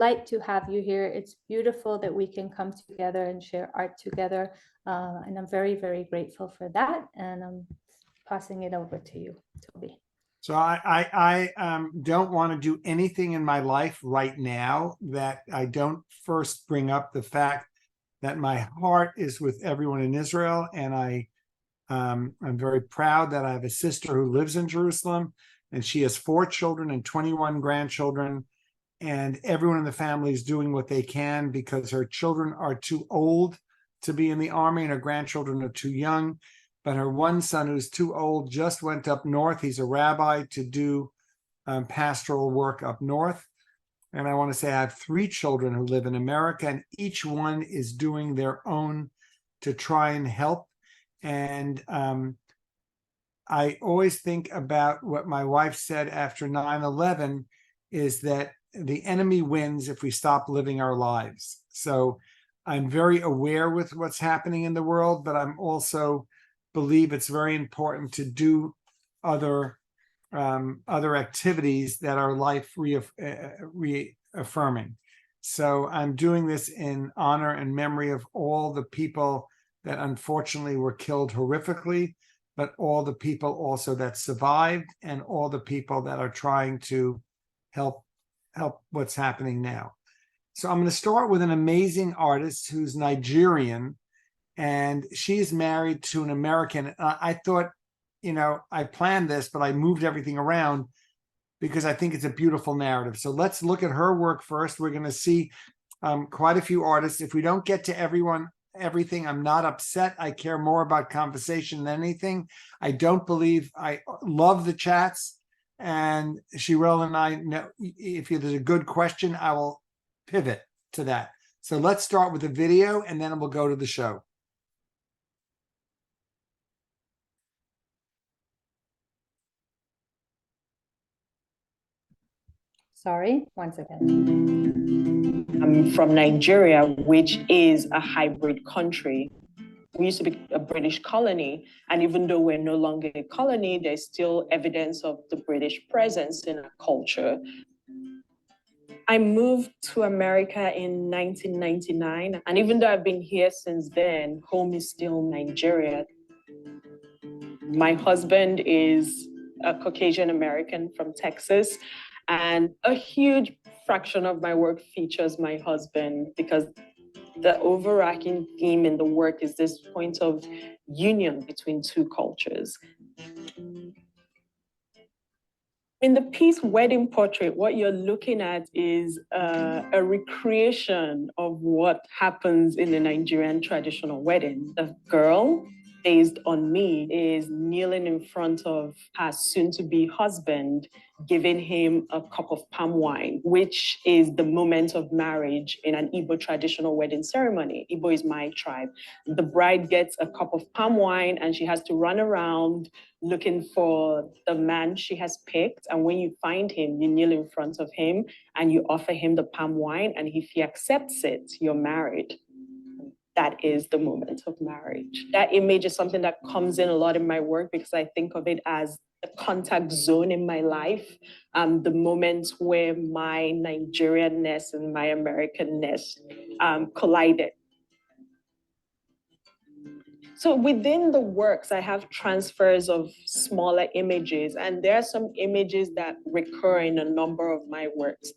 delight to have you here. It's beautiful that we can come together and share art together. And I'm very, very grateful for that. And I'm passing it over to you, Tobi. So I don't want to do anything in my life right now that I don't first bring up the fact that my heart is with everyone in Israel. And I'm very proud that I have a sister who lives in Jerusalem, and she has 4 children and 21 grandchildren. And everyone in the family is doing what they can because her children are too old to be in the army and her grandchildren are too young. But her one son, who's too old, just went up north. He's a rabbi to do pastoral work up north. And I want to say I have 3 children who live in America, and each one is doing their own to try and help. And I always think about what my wife said after 9/11 is that the enemy wins if we stop living our lives. So I'm very aware with what's happening in the world, but I'm also believe it's very important to do other activities that are life reaffirming. So I'm doing this in honor and memory of all the people that unfortunately were killed horrifically, but all the people also that survived and all the people that are trying to help what's happening now. So I'm going to start with an amazing artist who's Nigerian, and she's married to an American. I thought, I planned this, but I moved everything around because I think it's a beautiful narrative. So let's look at her work first. We're going to see quite a few artists. If we don't get to everything, I'm not upset. I care more about conversation than anything. I love the chats, and Shirel and I know if there's a good question, I will pivot to that. So let's start with the video and then we'll go to the show. Sorry, one second. I'm from Nigeria, which is a hybrid country. We used to be a British colony, and even though we're no longer a colony, there's still evidence of the British presence in our culture. I moved to America in 1999, and even though I've been here since then, home is still Nigeria. My husband is a Caucasian American from Texas, and a huge fraction of my work features my husband because the overarching theme in the work is this point of union between 2 cultures. In the piece Wedding Portrait, what you're looking at is a recreation of what happens in the Nigerian traditional wedding. The girl, based on me, is kneeling in front of her soon-to-be husband, giving him a cup of palm wine, which is the moment of marriage in an Igbo traditional wedding ceremony. Igbo is my tribe. The bride gets a cup of palm wine and she has to run around looking for the man she has picked. And when you find him, you kneel in front of him and you offer him the palm wine. And if he accepts it, you're married. That is the moment of marriage. That image is something that comes in a lot in my work because I think of it as a contact zone in my life, the moments where my Nigerianness and my Americanness collided. So within the works, I have transfers of smaller images, and there are some images that recur in a number of my works.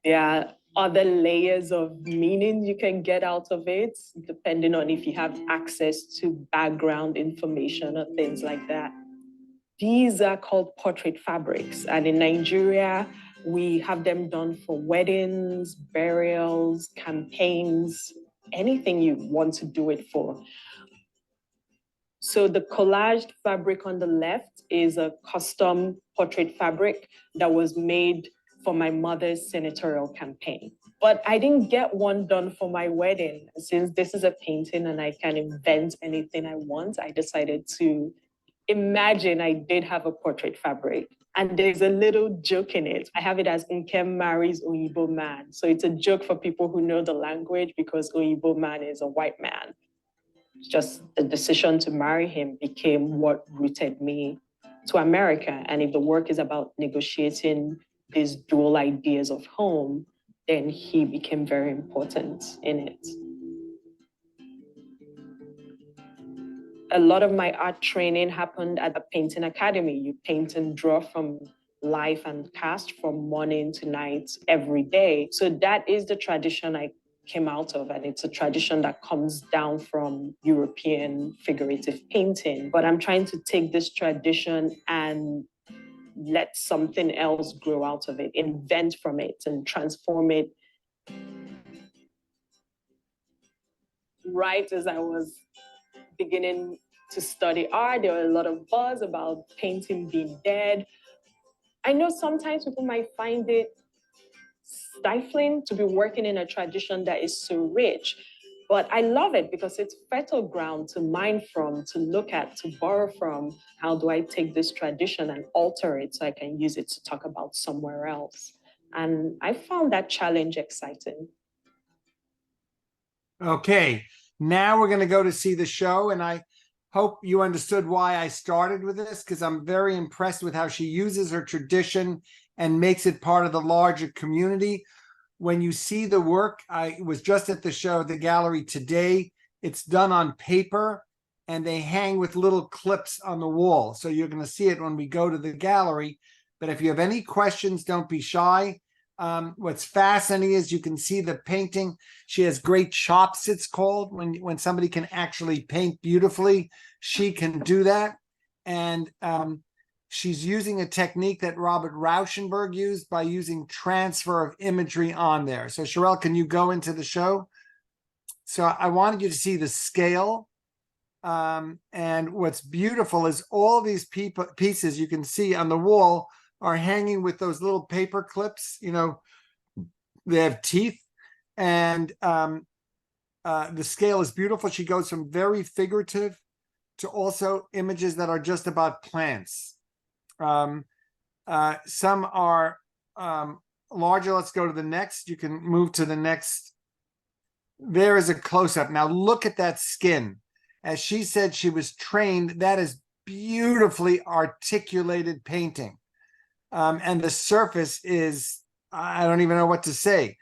There are other layers of meaning you can get out of it, depending on if you have access to background information or things like that. These are called portrait fabrics, and in Nigeria, we have them done for weddings, burials, campaigns, anything you want to do it for. So the collaged fabric on the left is a custom portrait fabric that was made for my mother's senatorial campaign. But I didn't get one done for my wedding. Since this is a painting and I can invent anything I want, I decided to imagine I did have a portrait fabric. And there's a little joke in it. I have it as Nkem marries Oyibo man. So it's a joke for people who know the language because Oyibo man is a white man. Just the decision to marry him became what rooted me to America. And if the work is about negotiating these dual ideas of home, then he became very important in it. A lot of my art training happened at a painting academy. You paint and draw from life and cast from morning to night every day. So that is the tradition I came out of, and it's a tradition that comes down from European figurative painting. But I'm trying to take this tradition and let something else grow out of it, invent from it and transform it. Right as I was beginning to study art, there were a lot of buzz about painting being dead. I know sometimes people might find it stifling to be working in a tradition that is so rich, but I love it because it's fertile ground to mine from, to look at, to borrow from. How do I take this tradition and alter it so I can use it to talk about somewhere else? And I found that challenge exciting. Okay, now we're going to go to see the show, and I hope you understood why I started with this, because I'm very impressed with how she uses her tradition and makes it part of the larger community. When you see the work, I was just at the show at the gallery today. It's done on paper, and they hang with little clips on the wall. So you're going to see it when we go to the gallery. But if you have any questions, don't be shy. What's fascinating is you can see the painting. She has great chops, it's called, when somebody can actually paint beautifully. She can do that. And she's using a technique that Robert Rauschenberg used by using transfer of imagery on there. So Sherelle, can you go into the show? So I wanted you to see the scale. And what's beautiful is all these pieces you can see on the wall are hanging with those little paper clips. You know, they have teeth, and the scale is beautiful. She goes from very figurative to also images that are just about plants. Some are larger. Let's go to the next. You can move to the next. There is a close-up. Now look at that skin. As she said, she was trained. That is beautifully articulated painting. And the surface is, I don't even know what to say.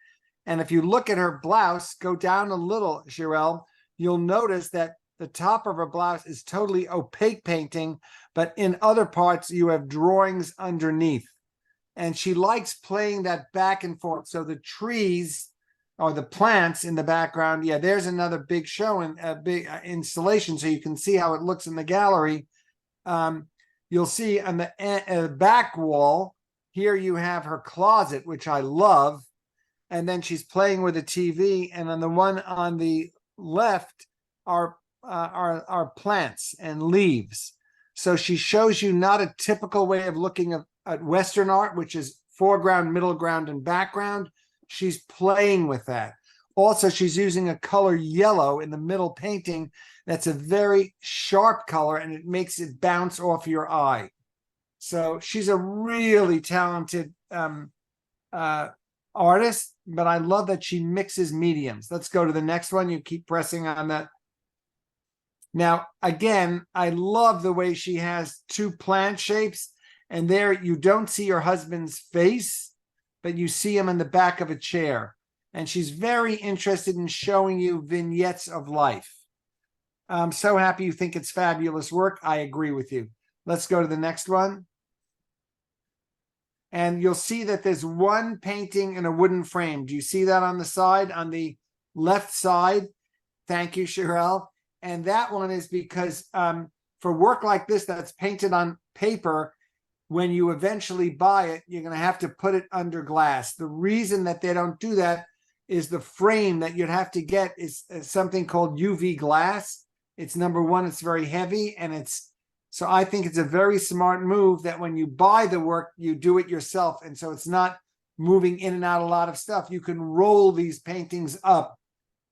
And if you look at her blouse, go down a little, Sherelle, you'll notice that the top of her blouse is totally opaque painting, but in other parts you have drawings underneath. And she likes playing that back and forth. So the trees or the plants in the background, yeah, there's another big show and a big installation, so you can see how it looks in the gallery. You'll see on the back wall, here you have her closet, which I love. And then she's playing with a TV. And on the one on the left are plants and leaves. So she shows you not a typical way of looking at Western art, which is foreground, middle ground, and background. She's playing with that. Also, she's using a color yellow in the middle painting. That's a very sharp color, and it makes it bounce off your eye. So she's a really talented artist, but I love that she mixes mediums. Let's go to the next one. You keep pressing on that. Now, again, I love the way she has two plant shapes, and there you don't see her husband's face, but you see him in the back of a chair. And she's very interested in showing you vignettes of life. I'm so happy you think it's fabulous work. I agree with you. Let's go to the next one. And you'll see that there's one painting in a wooden frame. Do you see that on the side, on the left side? Thank you, Sherelle. And that one is because for work like this that's painted on paper, when you eventually buy it, you're going to have to put it under glass. The reason that they don't do that is the frame that you'd have to get is something called UV glass. It's number one, it's very heavy, and so I think it's a very smart move that when you buy the work, you do it yourself. And so it's not moving in and out a lot of stuff. You can roll these paintings up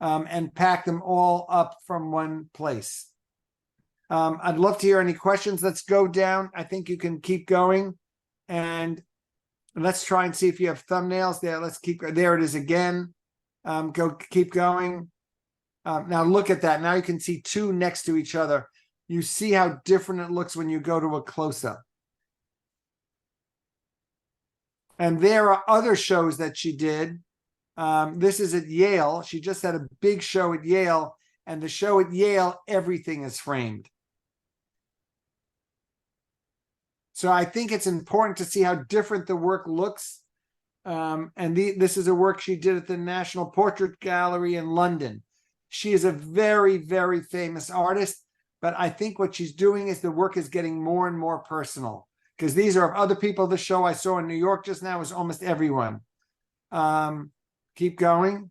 and pack them all up from one place. I'd love to hear any questions. Let's go down. I think you can keep going. And let's try and see if you have thumbnails there. Let's keep, there it is again. Keep going. Now look at that. Now you can see two next to each other. You see how different it looks when you go to a close-up. And there are other shows that she did. This is at Yale. She just had a big show at Yale, and the show at Yale, everything is framed. So I think it's important to see how different the work looks. This is a work she did at the National Portrait Gallery in London. She is a very, very famous artist, but I think what she's doing is the work is getting more and more personal, because these are other people. The show I saw in New York just now was almost everyone. Keep going.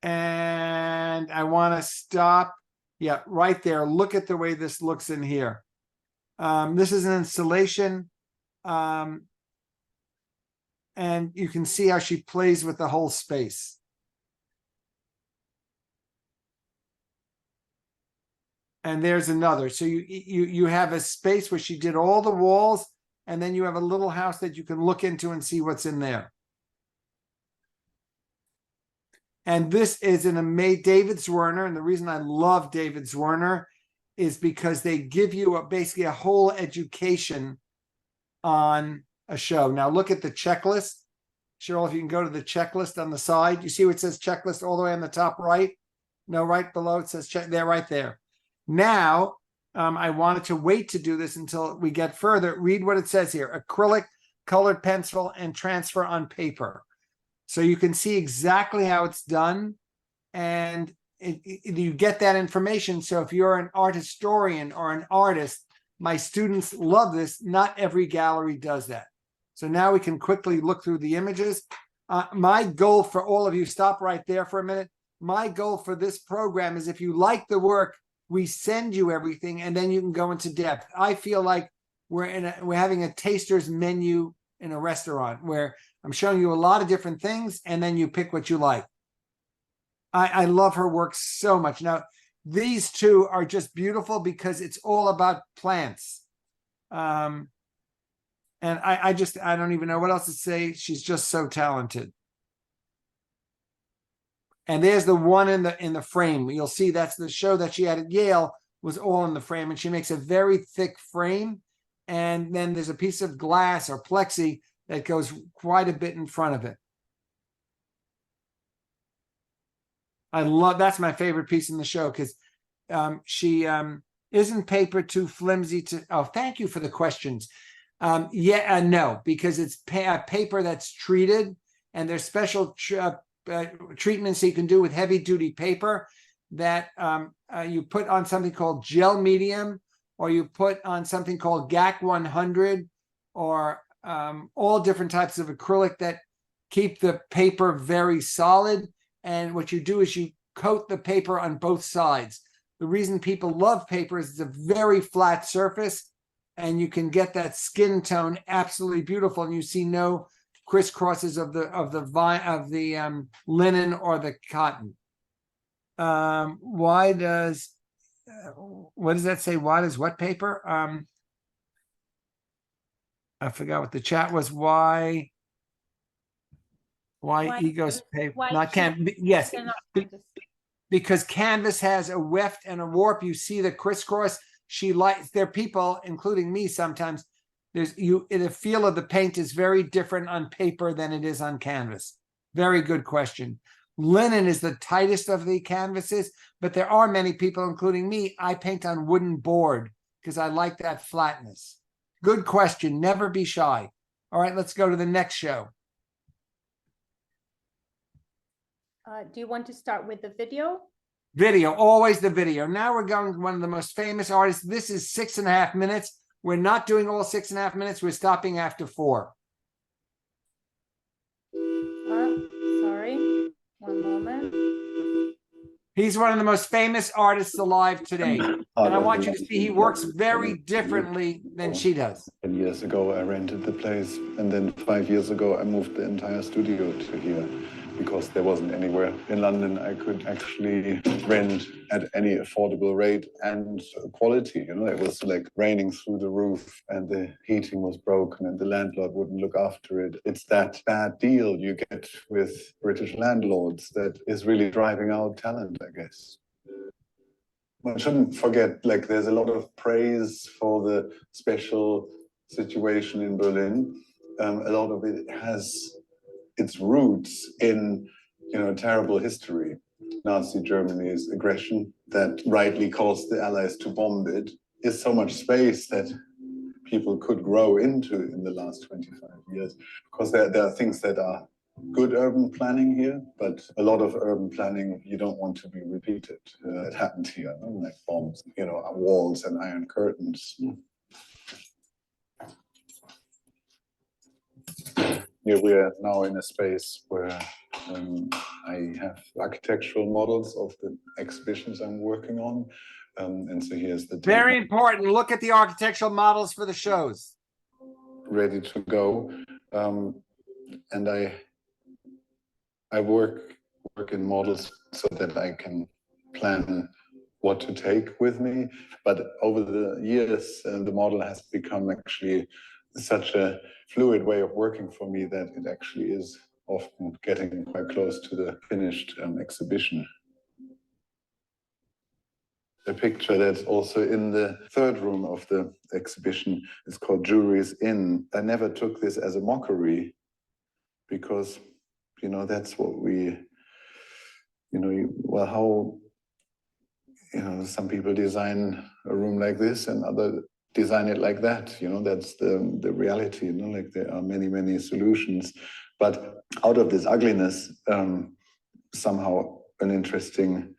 And I want to stop. Yeah, right there. Look at the way this looks in here. This is an installation. And you can see how she plays with the whole space. And there's another. So you have a space where she did all the walls, and then you have a little house that you can look into and see what's in there. And this is David Zwirner, and the reason I love David Zwirner is because they give you basically a whole education on a show. Now look at the checklist. Cheryl, if you can go to the checklist on the side. You see where it says checklist all the way on the top right? No, right below it says check there, right there. Now, I wanted to wait to do this until we get further. Read what it says here: acrylic, colored pencil, and transfer on paper. So you can see exactly how it's done, and you get that information. So if you're an art historian or an artist, my students love this. Not every gallery does that. So now we can quickly look through the images. My goal for all of you, stop right there for a minute. My goal for this program is if you like the work, we send you everything, and then you can go into depth. I feel like we're having a taster's menu in a restaurant where I'm showing you a lot of different things, and then you pick what you like. I love her work so much. Now, these two are just beautiful because it's all about plants. And I don't even know what else to say. She's just so talented. And there's the one in the frame. You'll see that's the show that she had at Yale was all in the frame, and she makes a very thick frame. And then there's a piece of glass or plexi that goes quite a bit in front of it. That's my favorite piece in the show, because she isn't paper too flimsy to, oh, thank you for the questions. No, because it's paper that's treated, and there's special treatments you can do with heavy duty paper that you put on something called gel medium, or you put on something called GAC 100, or all different types of acrylic that keep the paper very solid. And what you do is you coat the paper on both sides. The reason people love paper is it's a very flat surface, and you can get that skin tone absolutely beautiful, and you see no crisscrosses of the linen or the cotton. What does that say? Why does what paper? I forgot what the chat was. Why egos paper? Not canvas. Yes, because canvas has a weft and a warp. You see the crisscross. There are people, including me, sometimes. The feel of the paint is very different on paper than it is on canvas. Very good question. Linen is the tightest of the canvases, but there are many people, including me, I paint on wooden board because I like that flatness. Good question. Never be shy. All right, let's go to the next show. Do you want to start with the video? Video, always the video. Now we're going to one of the most famous artists. This is 6.5 minutes. We're not doing all 6.5 minutes. We're stopping after 4. Sorry, one moment. He's one of the most famous artists alive today. And I want you to see he works very differently than she does. 10 years ago, I rented the place. And then 5 years ago, I moved the entire studio to here, because there wasn't anywhere in London I could actually rent at any affordable rate and quality. You know, it was like raining through the roof, and the heating was broken, and the landlord wouldn't look after it. It's that bad deal you get with British landlords that is really driving out talent, I guess. I shouldn't forget, like, there's a lot of praise for the special situation in Berlin. a lot of it has its roots in, terrible history. Nazi Germany's aggression that rightly caused the Allies to bomb it is so much space that people could grow into in the last 25 years. Because there are things that are good urban planning here, but a lot of urban planning you don't want to be repeated. It happened here, like bombs, walls and iron curtains. Here we are now in a space where I have architectural models of the exhibitions I'm working on. And so here's the Very important. Look at the architectural models for the shows. Ready to go. And I work in models so that I can plan what to take with me. But over the years, the model has become actually such a fluid way of working for me that it actually is often getting quite close to the finished exhibition. A picture that's also in the third room of the exhibition is called Juries In. I never took this as a mockery because, that's what we, some people design a room like this and others design it like that. That's the reality. Like there are many, many solutions. But out of this ugliness, somehow an interesting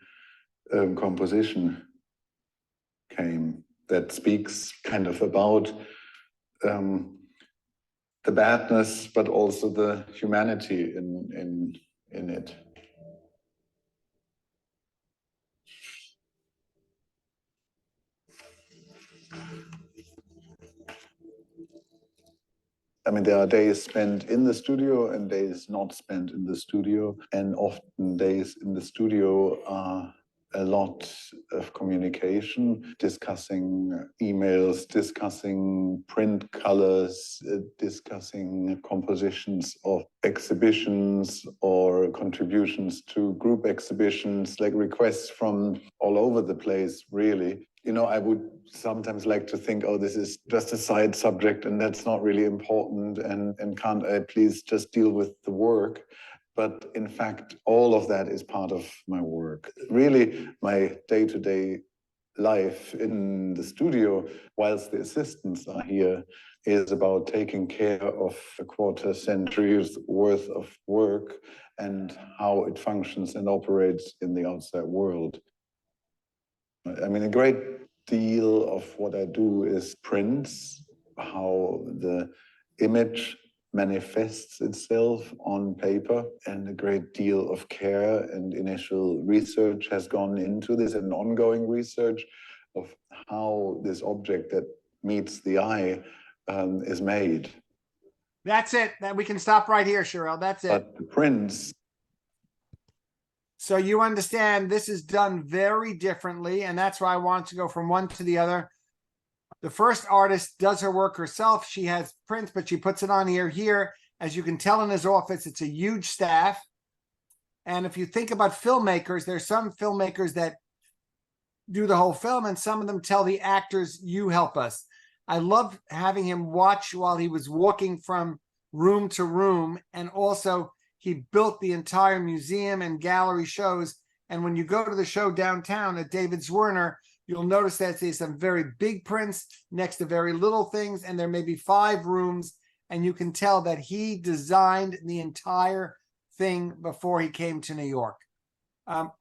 composition came that speaks kind of about the badness, but also the humanity in it. I mean, there are days spent in the studio and days not spent in the studio. And often days in the studio are a lot of communication, discussing emails, discussing print colors, discussing compositions of exhibitions or contributions to group exhibitions, like requests from all over the place, really. I would sometimes like to think, oh, this is just a side subject and that's not really important, and can't I please just deal with the work? But in fact, all of that is part of my work. Really, my day-to-day life in the studio, whilst the assistants are here, is about taking care of a quarter century's worth of work and how it functions and operates in the outside world. I mean, a great deal of what I do is prints, how the image manifests itself on paper, and a great deal of care and initial research has gone into this, and ongoing research of how this object that meets the eye is made. That's it. That we can stop right here, Shirel. That's it. But the prints. So you understand this is done very differently, and that's why I want to go from one to the other. The first artist does her work herself. She has prints, but she puts it on here. Here, as you can tell in his office, it's a huge staff. And if you think about filmmakers, there's some filmmakers that do the whole film, and some of them tell the actors, you help us. I love having him watch while he was walking from room to room, and also he built the entire museum and gallery shows. And when you go to the show downtown at David Zwirner, you'll notice that there's some very big prints next to very little things, and there may be 5 rooms, and you can tell that he designed the entire thing before he came to New York.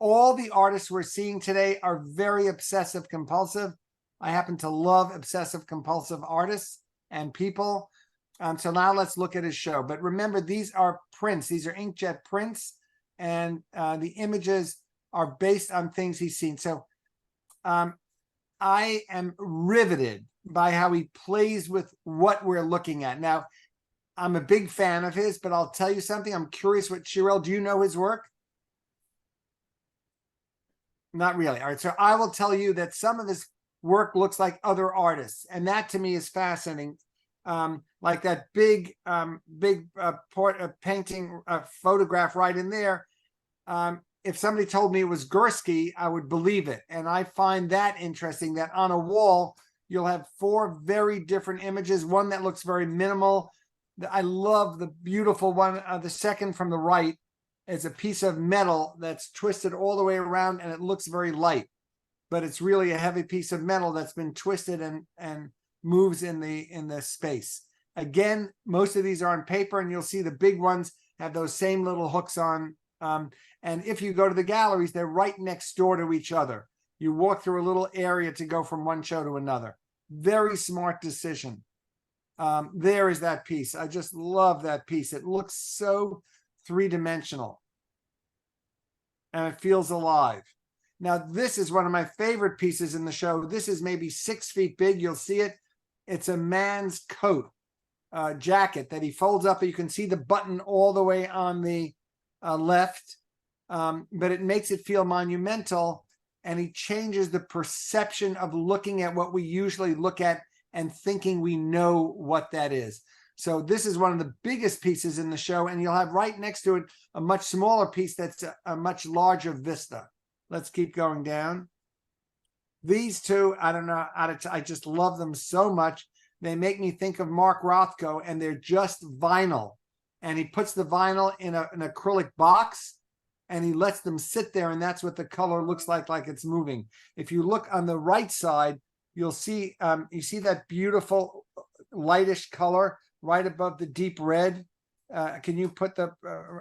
All the artists we're seeing today are very obsessive compulsive. I happen to love obsessive compulsive artists and people. So now let's look at his show. But remember, these are prints. These are inkjet prints, and the images are based on things he's seen. So I am riveted by how he plays with what we're looking at. Now, I'm a big fan of his, but I'll tell you something. I'm curious what Shirel, do you know his work? Not really. All right. So I will tell you that some of his work looks like other artists. And that to me is fascinating. Like that big painting photograph right in there. If somebody told me it was Gursky, I would believe it. And I find that interesting that on a wall, you'll have 4 very different images. One that looks very minimal, I love the beautiful one. The second from the right is a piece of metal that's twisted all the way around, and it looks very light, but it's really a heavy piece of metal that's been twisted and moves in the space. Again, most of these are on paper, and you'll see the big ones have those same little hooks on. And if you go to the galleries, they're right next door to each other. You walk through a little area to go from one show to another. Very smart decision. There is that piece. I just love that piece. It looks so three-dimensional, and it feels alive. Now, this is one of my favorite pieces in the show. This is maybe 6 feet big. You'll see it. It's a man's coat, jacket that he folds up. You can see the button all the way on the left, but it makes it feel monumental, and he changes the perception of looking at what we usually look at and thinking we know what that is. So this is one of the biggest pieces in the show, and you'll have right next to it a much smaller piece that's a much larger vista. Let's keep going down. These two, I don't know, I just love them so much. They make me think of Mark Rothko, and they're just vinyl. And he puts the vinyl in an acrylic box, and he lets them sit there, and that's what the color looks like it's moving. If you look on the right side, you'll see, you see that beautiful lightish color right above the deep red. Can you put the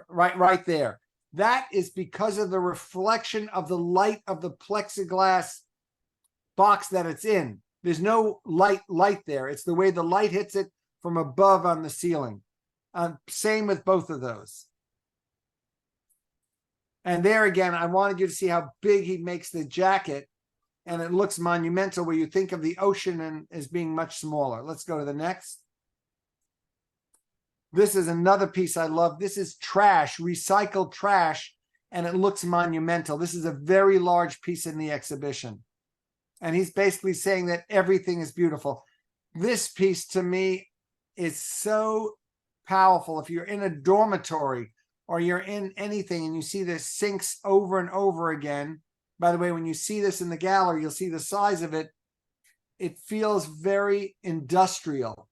right there? That is because of the reflection of the light of the plexiglass box that it's in. There's no light there. It's the way the light hits it from above on the ceiling. Same with both of those. And there again, I wanted you to see how big he makes the jacket, and it looks monumental where you think of the ocean as being much smaller. Let's go to the next. This is another piece I love. This is trash, recycled trash, and it looks monumental. This is a very large piece in the exhibition. And he's basically saying that everything is beautiful. This piece to me is so powerful. If you're in a dormitory or you're in anything and you see the sinks over and over again, by the way, when you see this in the gallery, you'll see the size of it. It feels very industrial,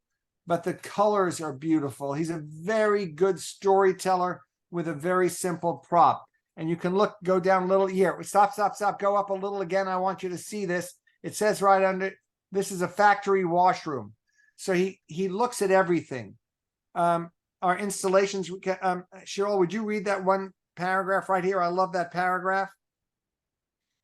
but the colors are beautiful. He's a very good storyteller with a very simple prop. And you can look, go down a little here. Stop, go up a little again. I want you to see this. It says right under, this is a factory washroom. So he looks at everything. Our installations, Cheryl, would you read that one paragraph right here? I love that paragraph.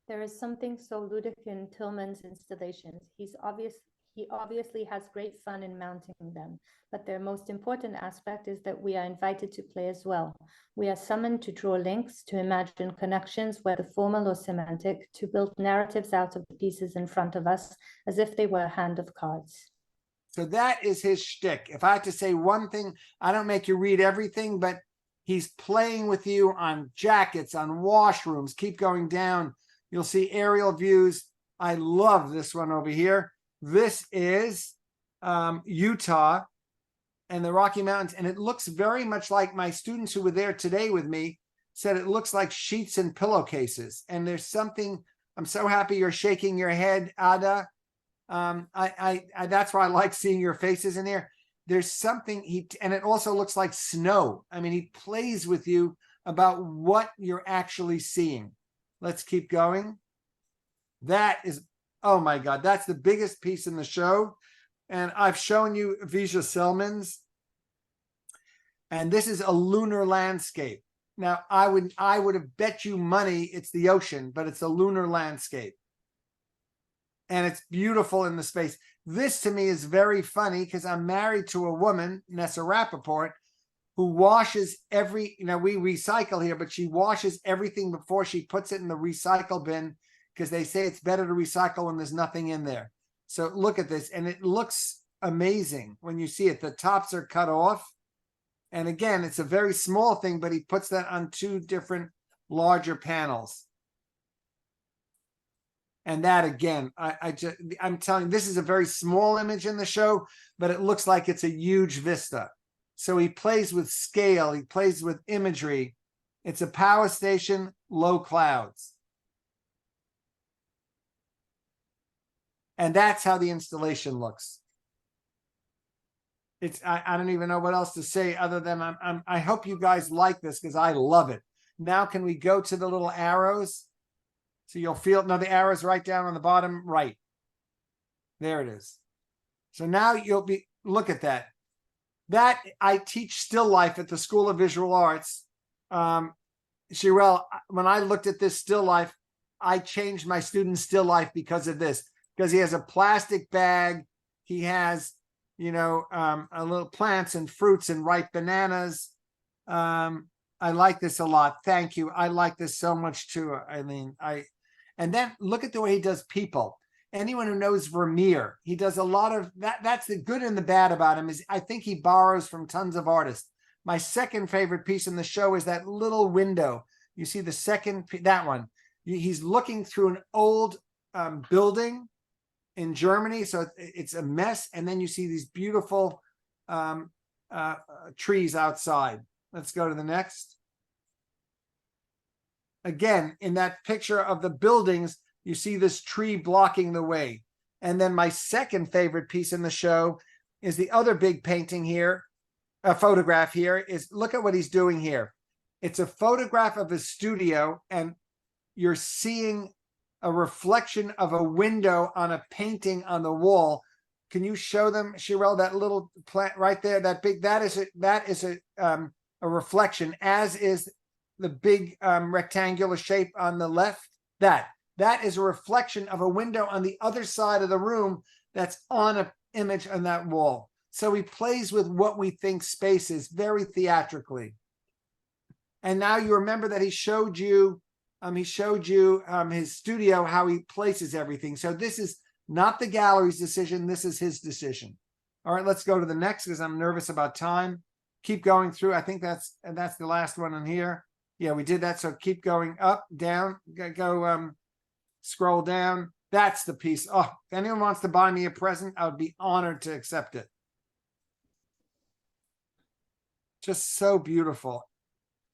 There is something so ludic in Tillmans' installations. He obviously has great fun in mounting them, but their most important aspect is that we are invited to play as well. We are summoned to draw links, to imagine connections, whether formal or semantic, to build narratives out of the pieces in front of us, as if they were a hand of cards. So that is his shtick. If I had to say one thing, I don't make you read everything, but he's playing with you on jackets, on washrooms. Keep going down. You'll see aerial views. I love this one over here. This is Utah and the Rocky Mountains, and it looks very much like my students who were there today with me said it looks like sheets and pillowcases. And there's something, I'm so happy you're shaking your head, Ada. That's why I like seeing your faces in there. There's something, and it also looks like snow. I mean, he plays with you about what you're actually seeing. Let's keep going. That is, oh my God, that's the biggest piece in the show. And I've shown you Vija Selman's. And this is a lunar landscape. Now, I would have bet you money it's the ocean, but it's a lunar landscape. And it's beautiful in the space. This to me is very funny because I'm married to a woman, Nessa Rappaport, who washes we recycle here, but she washes everything before she puts it in the recycle bin because they say it's better to recycle when there's nothing in there. So look at this, and it looks amazing when you see it. The tops are cut off. And again, it's a very small thing, but he puts that on two different larger panels. And that again, I'm telling you, this is a very small image in the show, but it looks like it's a huge vista. So he plays with scale, he plays with imagery. It's a power station, low clouds. And that's how the installation looks. I don't even know what else to say other than I hope you guys like this because I love it. Now, can we go to the little arrows? So you'll feel, no, the arrow's right down on the bottom right. There it is. So now you'll be, look at that. That I teach still life at the School of Visual Arts. Shirel, when I looked at this still life, I changed my student's still life because of this, because he has a plastic bag. He has, you know, a little plants and fruits and ripe bananas. I like this a lot. Thank you. I like this so much too. And then look at the way he does people. Anyone who knows Vermeer, he does a lot of that. That's the good and the bad about him is I think he borrows from tons of artists. My second favorite piece in the show is that little window. You see the second, that one. He's looking through an old building in Germany. So it's a mess. And then you see these beautiful trees outside. Let's go to the next. Again, in that picture of the buildings, you see this tree blocking the way. And then my second favorite piece in the show is the other big painting here, a photograph here, is look at what he's doing here. It's a photograph of his studio, and you're seeing a reflection of a window on a painting on the wall. Can you show them, Shirel, that little plant right there, that big, that is a reflection, as is the big rectangular shape on the left. That is a reflection of a window on the other side of the room that's on an image on that wall. So he plays with what we think space is very theatrically. And now you remember that he showed you his studio, how he places everything. So this is not the gallery's decision. This is his decision. All right, let's go to the next because I'm nervous about time. Keep going through. I think that's the last one in here. Yeah, we did that. So keep going up, down, go scroll down. That's the piece. Oh, if anyone wants to buy me a present, I would be honored to accept it. Just so beautiful.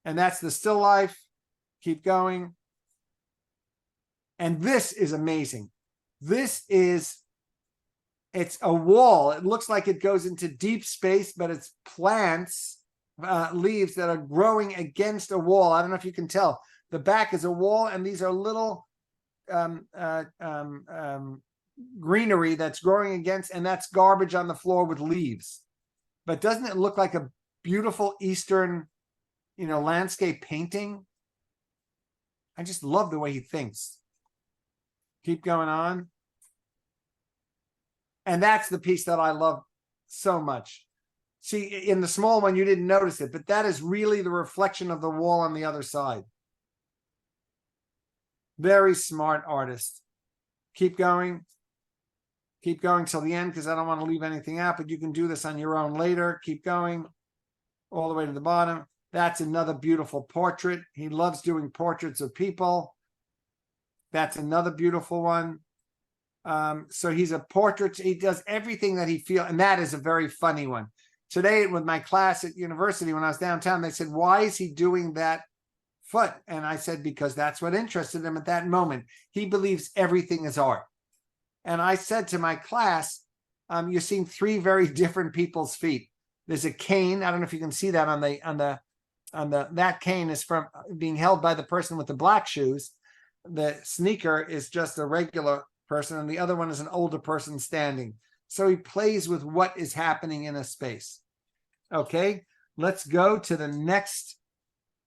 And that's the still life. Keep going. And this is amazing. It's a wall. It looks like it goes into deep space, but it's plants, leaves that are growing against a wall. I don't know if you can tell. The back is a wall, and these are little greenery that's growing against, and that's garbage on the floor with leaves. But doesn't it look like a beautiful Eastern, landscape painting? I just love the way he thinks. Keep going on. And that's the piece that I love so much. See, in the small one, you didn't notice it, but that is really the reflection of the wall on the other side. Very smart artist. Keep going. Keep going till the end because I don't want to leave anything out, but you can do this on your own later. Keep going all the way to the bottom. That's another beautiful portrait. He loves doing portraits of people. That's another beautiful one. So he's a portrait. He does everything that he feels. And that is a very funny one. Today with my class at university, when I was downtown, they said, why is he doing that foot? And I said, because that's what interested him at that moment. He believes everything is art. And I said to my class, you're seeing three very different people's feet. There's a cane. I don't know if you can see that that cane is from being held by the person with the black shoes. The sneaker is just a regular person, and the other one is an older person standing. So he plays with what is happening in a space. Okay, let's go to the next.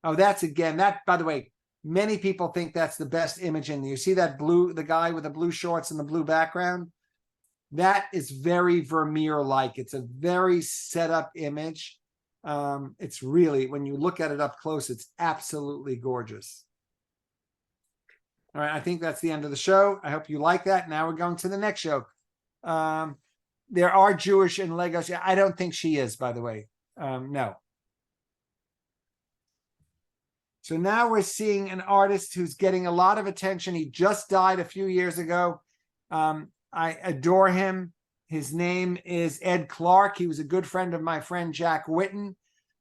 Oh, that's again, that, by the way, many people think that's the best image in there. You see that blue, the guy with the blue shorts and the blue background? That is very Vermeer-like. It's a very set up image. It's really, when you look at it up close, it's absolutely gorgeous. All right, I think that's the end of the show. I hope you like that. Now we're going to the next show. There are Jewish in Legos. I don't think she is, by the way. No. So now we're seeing an artist who's getting a lot of attention. He just died a few years ago. I adore him. His name is Ed Clark. He was a good friend of my friend Jack Whitten.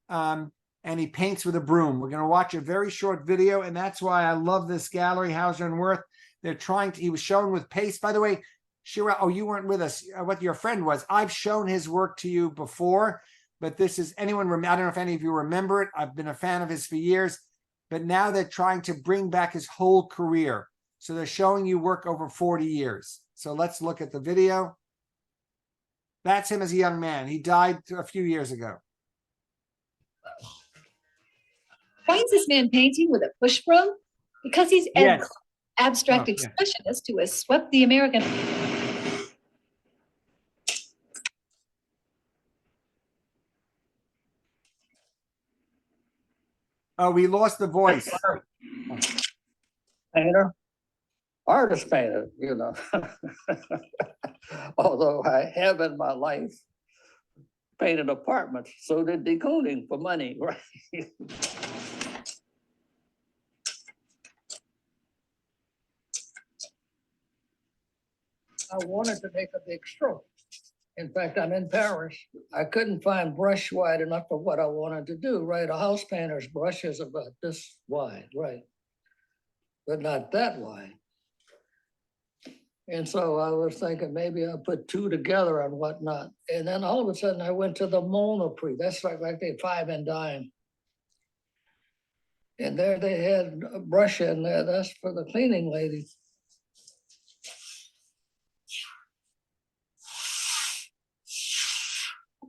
And he paints with a broom. We're going to watch a very short video, and that's why I love this gallery, Hauser and Wirth. They're trying to, he was shown with paste. By the way, Shiferaw, oh, you weren't with us. What your friend was. I've shown his work to you before, but this is I don't know if any of you remember it. I've been a fan of his for years, but now they're trying to bring back his whole career. So they're showing you work over 40 years. So let's look at the video. That's him as a young man. He died a few years ago. Why is this man painting with a push broom? Because he's an Yes. abstract Oh, yeah. expressionist who has swept the American. Oh, we lost the voice. Painter, artist painter, you know. Although I have in my life painted apartments, so did de Kooning for money, right? I wanted to make a big stroke. In fact, I'm in Paris. I couldn't find brush wide enough for what I wanted to do, right? A house painter's brush is about this wide, right? But not that wide. And so I was thinking maybe I'll put two together and whatnot. And then all of a sudden I went to the Monoprix. That's like they 5 and dime. And there they had a brush in there. That's for the cleaning lady.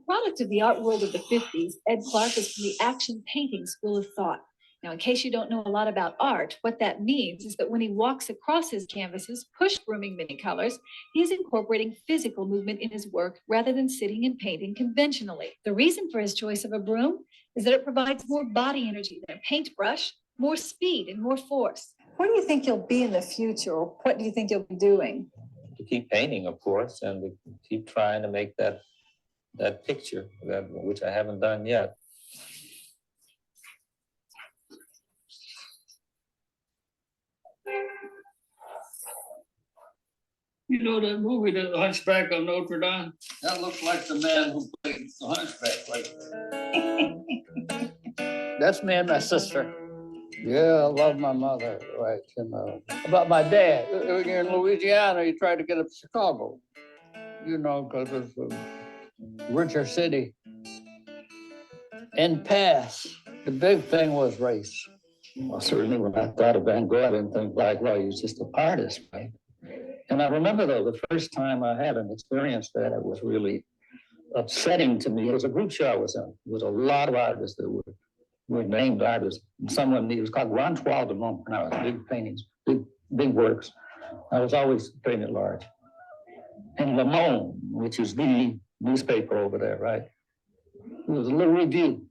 Product of the art world of the 50s, Ed Clark is from the action painting school of thought. Now, in case you don't know a lot about art, what that means is that when he walks across his canvases, push brooming many colors, he is incorporating physical movement in his work rather than sitting and painting conventionally. The reason for his choice of a broom is that it provides more body energy than a paintbrush, more speed and more force. Where do you think you'll be in the future, or what do you think you'll be doing? To keep painting, of course, and to keep trying to make that picture, which I haven't done yet. You know that movie, The Hunchback of Notre Dame? That looks like the man who played the hunchback. Like that's me and my sister. Yeah, I love my mother, right? You know. About my dad, you're in Louisiana, you tried to get up to Chicago, you know, because it's a richer city. In Pass, the big thing was race. Well, certainly when I thought of Van Gogh, I didn't think Black Law, he was just an artist, right? And I remember, though, the first time I had an experience that it was really upsetting to me. It was a group show I was in. There was a lot of artists that were named artists. And someone, it was called Rontoile de Montparnasse, big paintings, big works. I was always painted large. And Le Monde, which is the newspaper over there, right? It was a little review.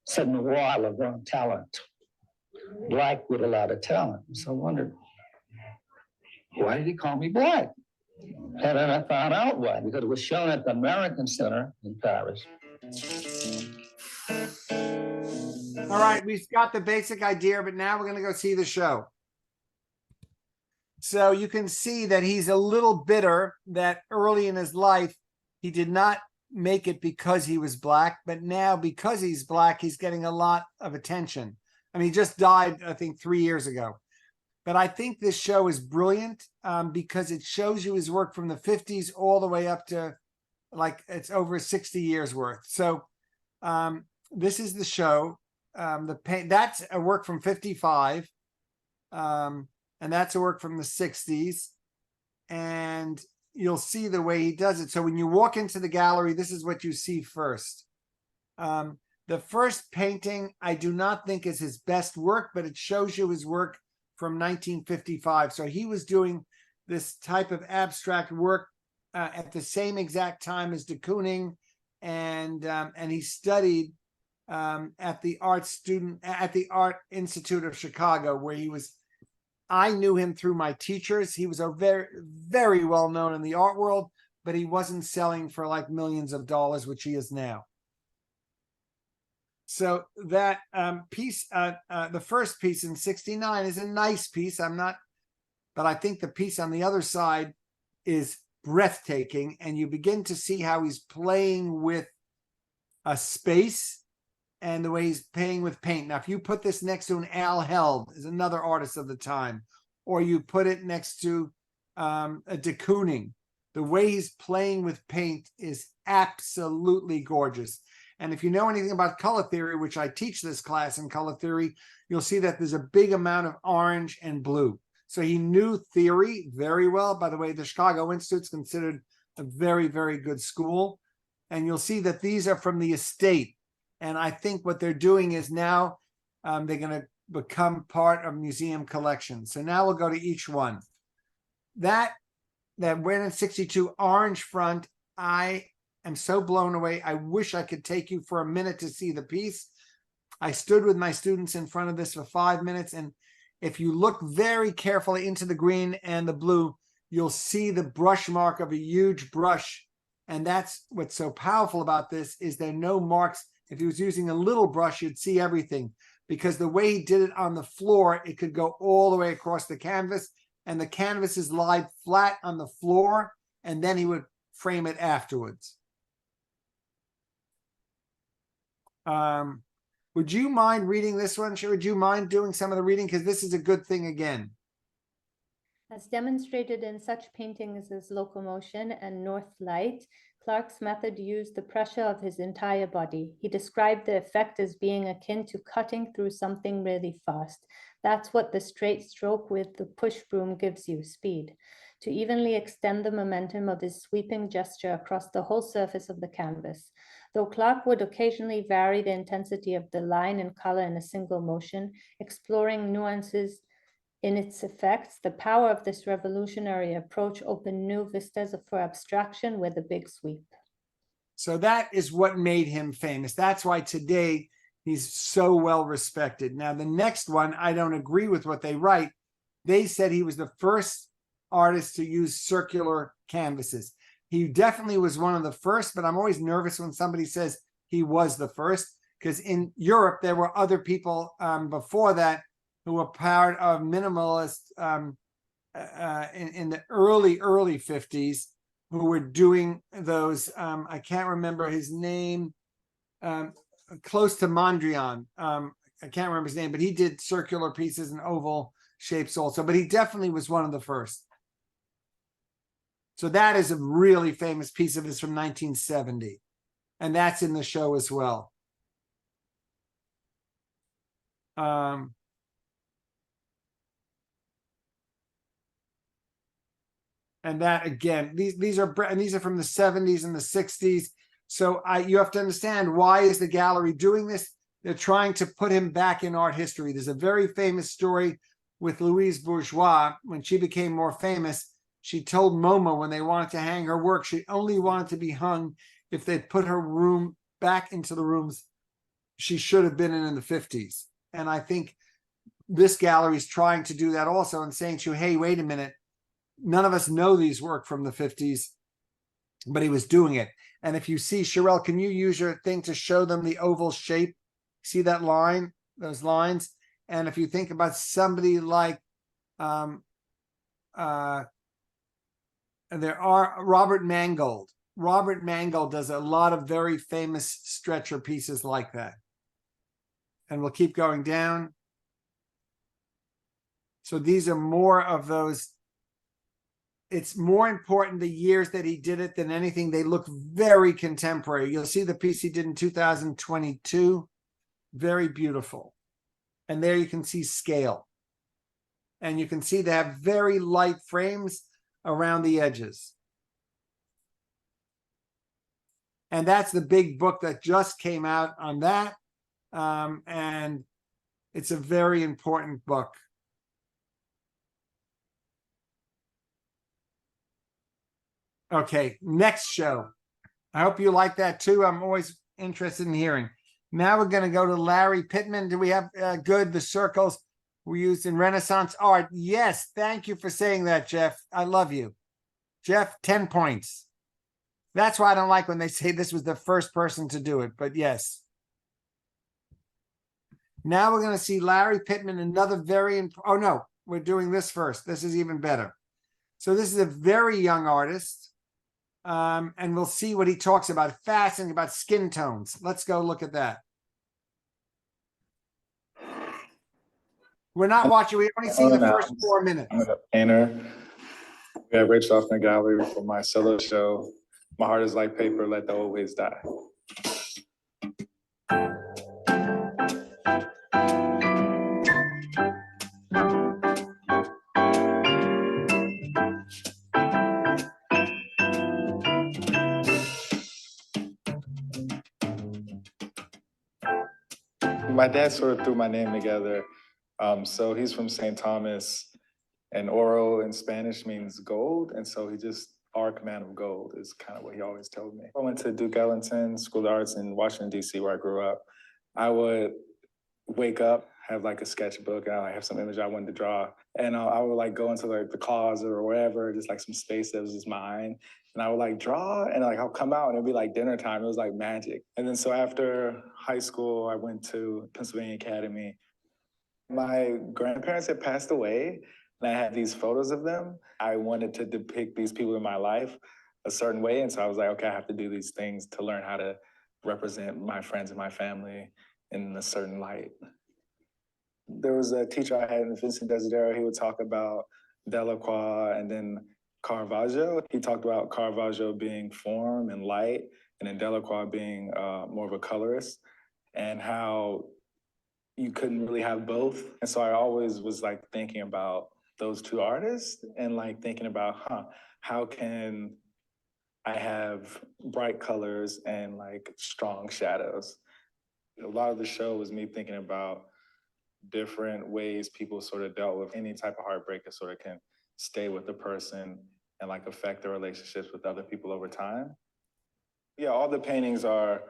Said Noir, le grand talent. Black with a lot of talent. So I wondered, why did he call me black? And then I found out why, because it was shown at the American Center in Paris. All right, we've got the basic idea, but now we're going to go see the show. So you can see that he's a little bitter that early in his life, he did not make it because he was black, but now because he's black, he's getting a lot of attention. I mean, he just died, I think, 3 years ago. But I think this show is brilliant because it shows you his work from the 50s all the way up to like it's over 60 years worth. So this is the show. That's a work from 55. And that's a work from the 60s. And you'll see the way he does it. So when you walk into the gallery, this is what you see first. The first painting, I do not think is his best work, but it shows you his work from 1955. So he was doing this type of abstract work at the same exact time as de Kooning, and he studied at the Art Institute of Chicago, where he was. I knew him through my teachers. He was a very, very well known in the art world, but he wasn't selling for like millions of dollars, which he is now. So that piece, the first piece in 69 is a nice piece. But I think the piece on the other side is breathtaking. And you begin to see how he's playing with a space and the way he's playing with paint. Now, if you put this next to an Al Held, is another artist of the time, or you put it next to de Kooning. The way he's playing with paint is absolutely gorgeous. And if you know anything about color theory, which I teach this class in color theory, you'll see that there's a big amount of orange and blue. So he knew theory very well. By the way, the Chicago Institute's considered a very, very good school. And you'll see that these are from the estate. And I think what they're doing is now they're going to become part of museum collections. So now we'll go to each one. That went in 62 orange front, I am so blown away. I wish I could take you for a minute to see the piece. I stood with my students in front of this for 5 minutes. And if you look very carefully into the green and the blue, you'll see the brush mark of a huge brush. And that's what's so powerful about this, is there are no marks. If he was using a little brush, you'd see everything, because the way he did it on the floor, it could go all the way across the canvas, and the canvas is lied flat on the floor, and then he would frame it afterwards. Would you mind reading this one? Would you mind doing some of the reading? Because this is a good thing again. As demonstrated in such paintings as Locomotion and North Light, Clark's method used the pressure of his entire body. He described the effect as being akin to cutting through something really fast. That's what the straight stroke with the push broom gives you, speed. To evenly extend the momentum of his sweeping gesture across the whole surface of the canvas. Though Clark would occasionally vary the intensity of the line and color in a single motion, exploring nuances in its effects, the power of this revolutionary approach opened new vistas for abstraction with a big sweep. So that is what made him famous. That's why today he's so well respected. Now, the next one, I don't agree with what they write. They said he was the first artist to use circular canvases. He definitely was one of the first, but I'm always nervous when somebody says he was the first, because in Europe, there were other people before that who were part of minimalist in the early 50s, who were doing those, I can't remember his name, close to Mondrian. I can't remember his name, but he did circular pieces and oval shapes also, but he definitely was one of the first. So that is a really famous piece of his from 1970. And that's in the show as well. And that again, these are from the 70s and the 60s. So you have to understand, why is the gallery doing this? They're trying to put him back in art history. There's a very famous story with Louise Bourgeois. When she became more famous, she told MoMA when they wanted to hang her work, she only wanted to be hung if they'd put her room back into the rooms she should have been in the 50s. And I think this gallery is trying to do that also, and saying to you, hey, wait a minute, none of us know these work from the 50s, but he was doing it. And if you see, Sherelle, can you use your thing to show them the oval shape? See that line, those lines? And if you think about somebody like, there are Robert Mangold. Robert Mangold does a lot of very famous stretcher pieces like that. And we'll keep going down. So these are more of those. It's more important the years that he did it than anything. They look very contemporary. You'll see the piece he did in 2022. Very beautiful. And there you can see scale. And you can see they have very light frames around the edges. And that's the big book that just came out on that. And it's a very important book. Okay, next show. I hope you like that too. I'm always interested in hearing. Now we're going to go to Lari Pittman. Do we have good? The circles we used in Renaissance art. Yes, thank you for saying that, Jeff. I love you. Jeff, 10 points. That's why I don't like when they say this was the first person to do it, but yes. Now we're going to see Lari Pittman, another very, oh no, we're doing this first. This is even better. So this is a very young artist. And we'll see what he talks about. Fascinating about skin tones. Let's go look at that. We're not watching. We've only seen the first 4 minutes. I'm a painter. We have Rachel off in the gallery for my solo show, My Heart is Like Paper, Let the Old Ways Die. My dad sort of threw my name together. So he's from St. Thomas, and oro in Spanish means gold. And so he just, Arcman of Gold is kind of what he always told me. I went to Duke Ellington School of Arts in Washington, D.C., where I grew up. I would wake up, have like a sketchbook, and I have some image I wanted to draw. And I would like go into like the closet or wherever, just like some space that was just mine. And I would like draw, and like I'll come out and it'd be like dinner time. It was like magic. And then so after high school, I went to Pennsylvania Academy. My grandparents had passed away, and I had these photos of them. I wanted to depict these people in my life a certain way. And so I was like, okay, I have to do these things to learn how to represent my friends and my family in a certain light. There was a teacher I had in Vincent Desidero. He would talk about Delacroix and then Caravaggio. He talked about Caravaggio being form and light, and then Delacroix being more of a colorist, and how you couldn't really have both. And so I always was like thinking about those two artists and like thinking about, how can I have bright colors and like strong shadows? A lot of the show was me thinking about different ways people sort of dealt with any type of heartbreak that sort of can stay with the person and like affect their relationships with other people over time. Yeah, all the paintings are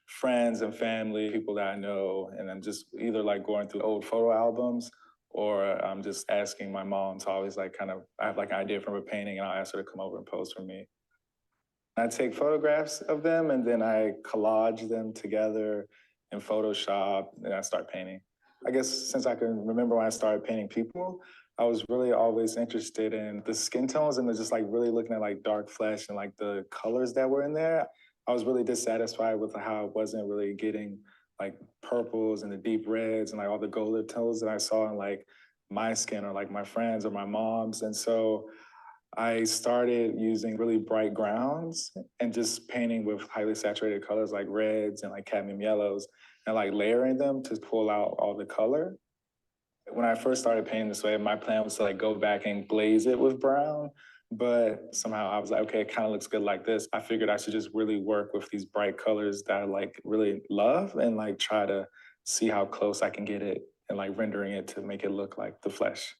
friends and family, people that I know, and I'm just either like going through old photo albums, or I'm just asking my mom to always like kind of, I have like an idea from a painting and I'll ask her to come over and pose for me. I take photographs of them and then I collage them together in Photoshop, and I start painting. I guess since I can remember when I started painting people, I was really always interested in the skin tones and just like really looking at like dark flesh and like the colors that were in there. I was really dissatisfied with how I wasn't really getting like purples and the deep reds and like all the golden tones that I saw in like my skin or like my friends or my mom's. And so I started using really bright grounds and just painting with highly saturated colors like reds and like cadmium yellows, and like layering them to pull out all the color. When I first started painting this way, my plan was to like go back and glaze it with brown, but somehow I was like, okay, it kind of looks good like this. I figured I should just really work with these bright colors that I like really love and like try to see how close I can get it and like rendering it to make it look like the flesh.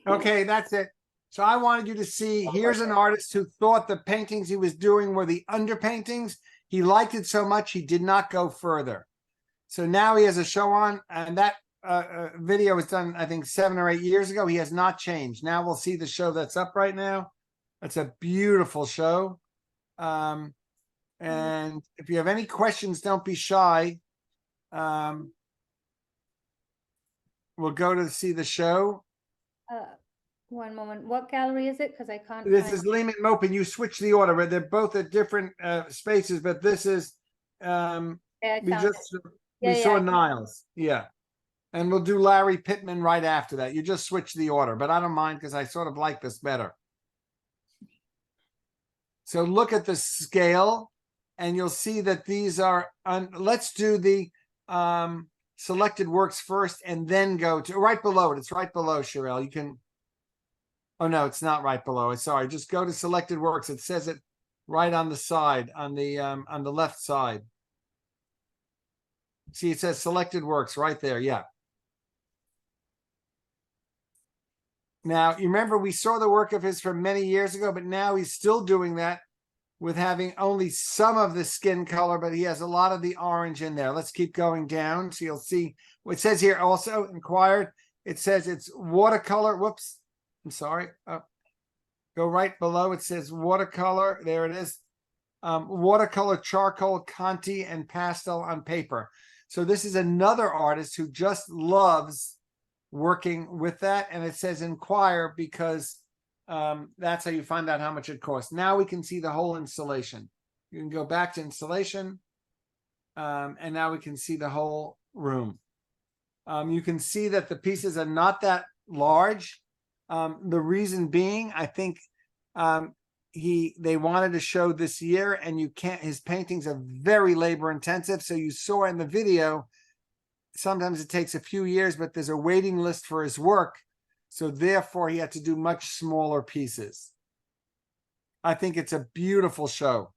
Okay, that's it. So I wanted you to see, here's an artist who thought the paintings he was doing were the underpaintings. He liked it so much, he did not go further. So now he has a show on, and that video was done, I think, 7 or 8 years ago. He has not changed. Now we'll see the show that's up right now. It's a beautiful show. And if you have any questions, don't be shy. We'll go to see the show. One moment. What gallery is it? Because I can't. This is Lehman Mopin. You switch the order. They're both at different spaces, but this is we saw Niles. Yeah. And we'll do Lari Pittman right after that. You just switch the order, but I don't mind because I sort of like this better. So look at the scale, and you'll see that these are, let's do the selected works first and then go to right below it. It's right below, Sherelle. You can, oh no, it's not right below it. Sorry, just go to selected works. It says it right on the side, on the left side. See, it says selected works right there. Yeah. Now, you remember we saw the work of his from many years ago, but now he's still doing that with having only some of the skin color, but he has a lot of the orange in there. Let's keep going down. So you'll see what it says here also inquired. It says it's watercolor. Whoops. I'm sorry. Go right below. It says watercolor. There it is. Watercolor, charcoal, Conti, and pastel on paper. So this is another artist who just loves working with that, and it says inquire because that's how you find out how much it costs. Now we can see the whole installation. You can go back to installation, and now we can see the whole room. You can see that the pieces are not that large. The reason being, I think They wanted to show this year, and you can't, his paintings are very labor intensive. So you saw in the video, sometimes it takes a few years, but there's a waiting list for his work. So therefore he had to do much smaller pieces. I think it's a beautiful show.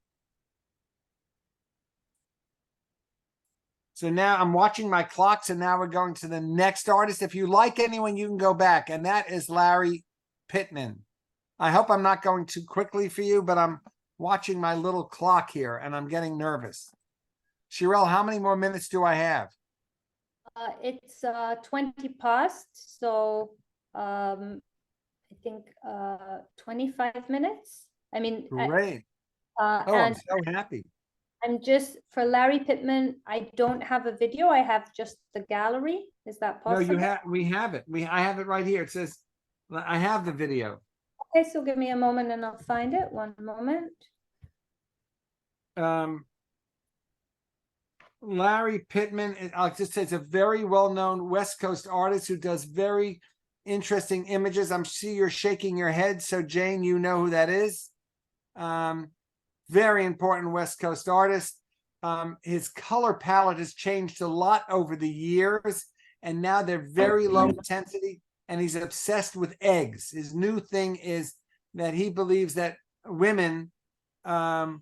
So now I'm watching my clock. So now we're going to the next artist. If you like anyone, you can go back. And that is Lari Pittman. I hope I'm not going too quickly for you, but I'm watching my little clock here and I'm getting nervous. Shirelle, how many more minutes do I have? It's 20 past. So I think 25 minutes. I mean, Great. and I'm so happy. I'm just, for Lari Pittman, I don't have a video. I have just the gallery. Is that possible? No, we have it. I have it right here. It says, I have the video. Okay, so give me a moment and I'll find it. One moment. Lari Pittman, I'll just say, it's a very well-known West Coast artist who does very interesting images. I'm sure you're shaking your head. So Jane, you know who that is. Very important West Coast artist. His color palette has changed a lot over the years, and now they're very low intensity, and he's obsessed with eggs. His new thing is that he believes that women, oh,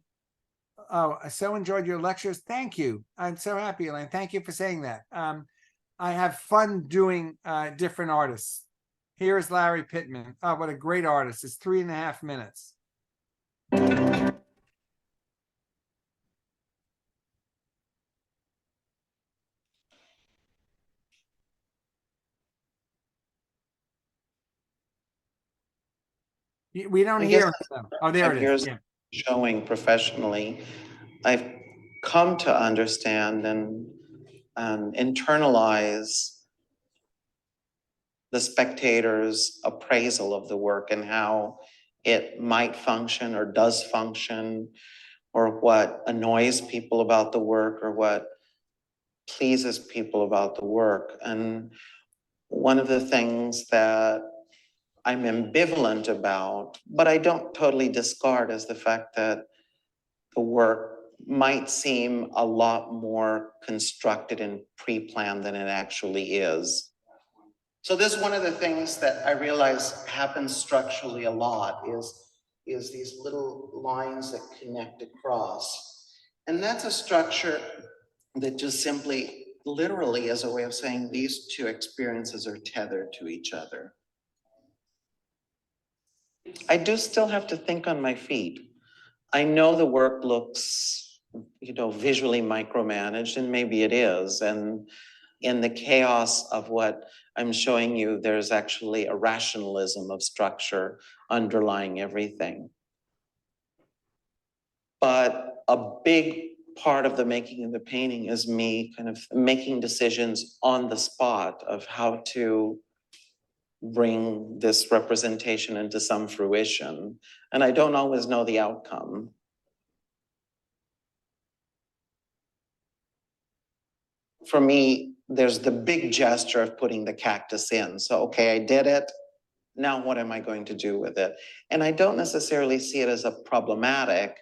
I so enjoyed your lectures. Thank you. I'm so happy, Elaine. Thank you for saying that. I have fun doing different artists. Here's Lari Pittman. Oh, what a great artist. It's 3.5 minutes. We don't hear them. Oh, there it is. Yeah. Showing professionally, I've come to understand and internalize the spectator's appraisal of the work and how it might function or does function, or what annoys people about the work or what pleases people about the work. And one of the things that I'm ambivalent about, but I don't totally discard, is the fact that the work might seem a lot more constructed and pre-planned than it actually is. So this is one of the things that I realize happens structurally a lot, is these little lines that connect across. And that's a structure that just simply, literally, is a way of saying these two experiences are tethered to each other. I do still have to think on my feet. I know the work looks, visually micromanaged, and maybe it is. And in the chaos of what I'm showing you, there's actually a rationalism of structure underlying everything. But a big part of the making of the painting is me kind of making decisions on the spot of how to bring this representation into some fruition. And I don't always know the outcome. For me, there's the big gesture of putting the cactus in. So, okay, I did it. Now what am I going to do with it? And I don't necessarily see it as a problematic,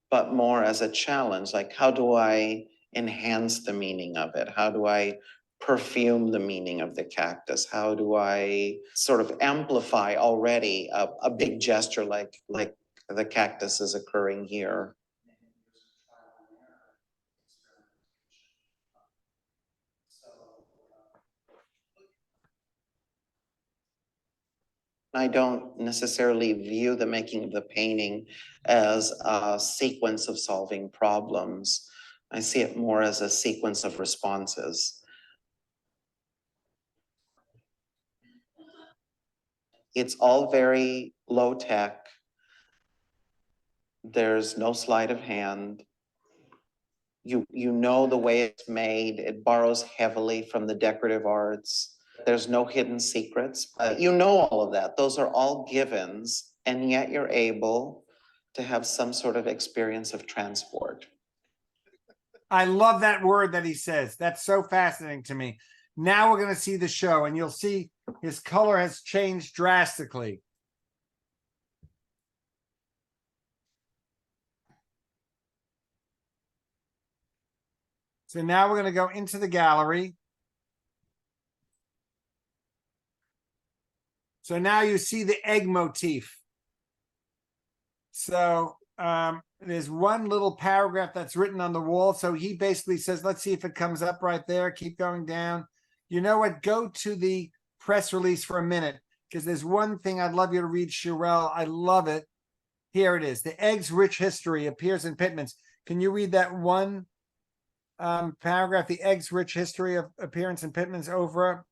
but more as a challenge. Like, how do I enhance the meaning of it? How do I perfume the meaning of the cactus? How do I sort of amplify already a big gesture like the cactus is occurring here? I don't necessarily view the making of the painting as a sequence of solving problems. I see it more as a sequence of responses. It's all very low tech. There's no sleight of hand. You know the way it's made. It borrows heavily from the decorative arts. There's no hidden secrets. You know all of that. Those are all givens, and yet you're able to have some sort of experience of transport. I love that word that he says. That's so fascinating to me. Now we're going to see the show, and you'll see his color has changed drastically. So now we're going to go into the gallery. So now you see the egg motif. So there's one little paragraph that's written on the wall. So he basically says, let's see if it comes up right there. Keep going down. You know what? Go to the press release for a minute, because there's one thing I'd love you to read, Shiferaw. I love it. Here it is. The Egg's Rich History of Pierson Pittman's. Can you read that one paragraph? The Egg's Rich History of Appearance and Pittman's over.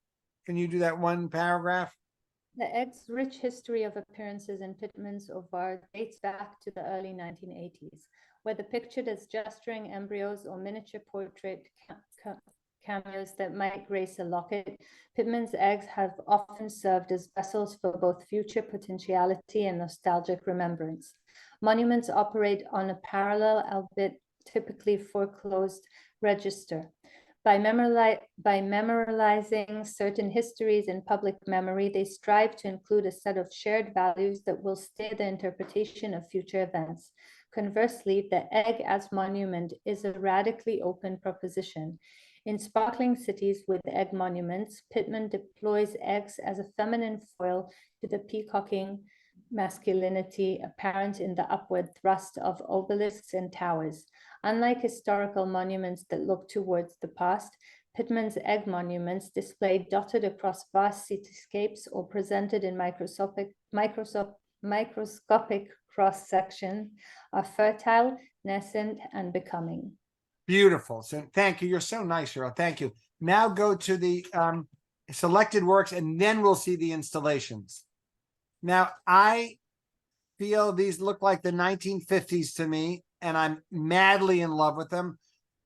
Can you do that one paragraph? The Egg's Rich History of Appearances in Pittman's ovar dates back to the early 1980s, whether pictured as gesturing embryos or miniature portrait cameos that might grace a locket. Pittman's eggs have often served as vessels for both future potentiality and nostalgic remembrance. Monuments operate on a parallel, albeit typically foreclosed, register. By memorializing certain histories in public memory, they strive to include a set of shared values that will steer the interpretation of future events. Conversely, the egg as monument is a radically open proposition. In sparkling cities with egg monuments, Pittman deploys eggs as a feminine foil to the peacocking masculinity apparent in the upward thrust of obelisks and towers. Unlike historical monuments that look towards the past, Pittman's egg monuments, displayed dotted across vast cityscapes or presented in microscopic cross-section, are fertile, nascent, and becoming. Beautiful. So thank you. You're so nice, Shiferaw. Thank you. Now go to the selected works, and then we'll see the installations. Now, I feel these look like the 1950s to me, and I'm madly in love with them.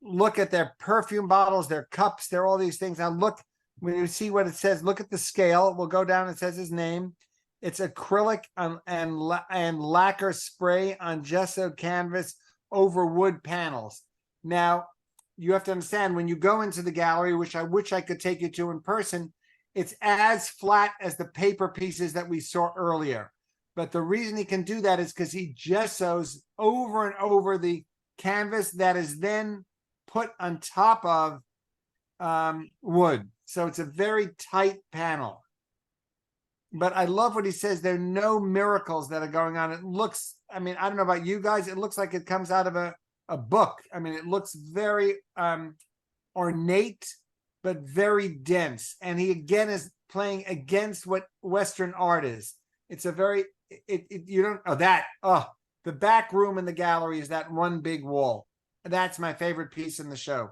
Look at their perfume bottles, their cups, they're all these things. Now look, when you see what it says, look at the scale. We'll go down, it says his name. It's acrylic and lacquer spray on gesso canvas over wood panels. Now, you have to understand, when you go into the gallery, which I wish I could take you to in person, it's as flat as the paper pieces that we saw earlier. But the reason he can do that is because he gessos over and over the canvas that is then put on top of wood. So it's a very tight panel. But I love what he says. There are no miracles that are going on. It looks, I mean, I don't know about you guys, it looks like it comes out of a book. I mean, it looks very ornate, but very dense. And he again is playing against what Western art is. It's a very, you don't, the back room in the gallery is that one big wall. That's my favorite piece in the show.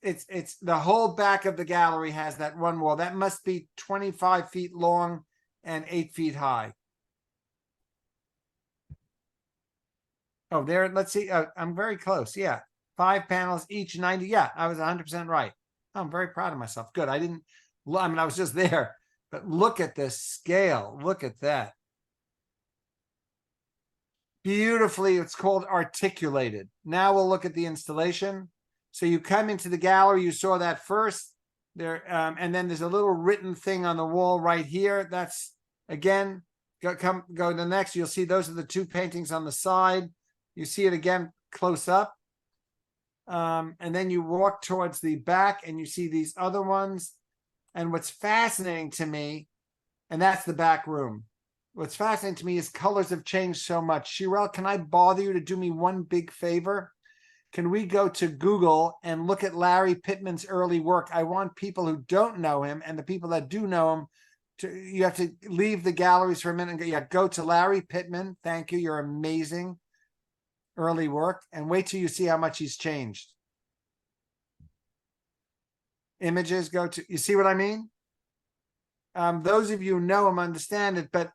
It's the whole back of the gallery has that one wall. That must be 25 feet long and 8 feet high. Oh, there, let's see. I'm very close. Yeah. 5 panels, each 90. Yeah, I was 100% right. I'm very proud of myself. Good. I mean, I was just there, but look at this scale. Look at that. Beautifully, it's called articulated. Now we'll look at the installation. So you come into the gallery, you saw that first there, and then there's a little written thing on the wall right here. That's, again, go to the next. You'll see those are the 2 paintings on the side. You see it again close up. And then you walk towards the back and you see these other ones. And what's fascinating to me, and that's the back room. What's fascinating to me is colors have changed so much. Shiferaw, can I bother you to do me one big favor? Can we go to Google and look at Lari Pittman's early work? I want people who don't know him and the people that do know him you have to leave the galleries for a minute and go, go to Lari Pittman. Thank you. You're amazing. Early work, and wait till you see how much he's changed. Images, go to, you see what I mean? Those of you who know him understand it, but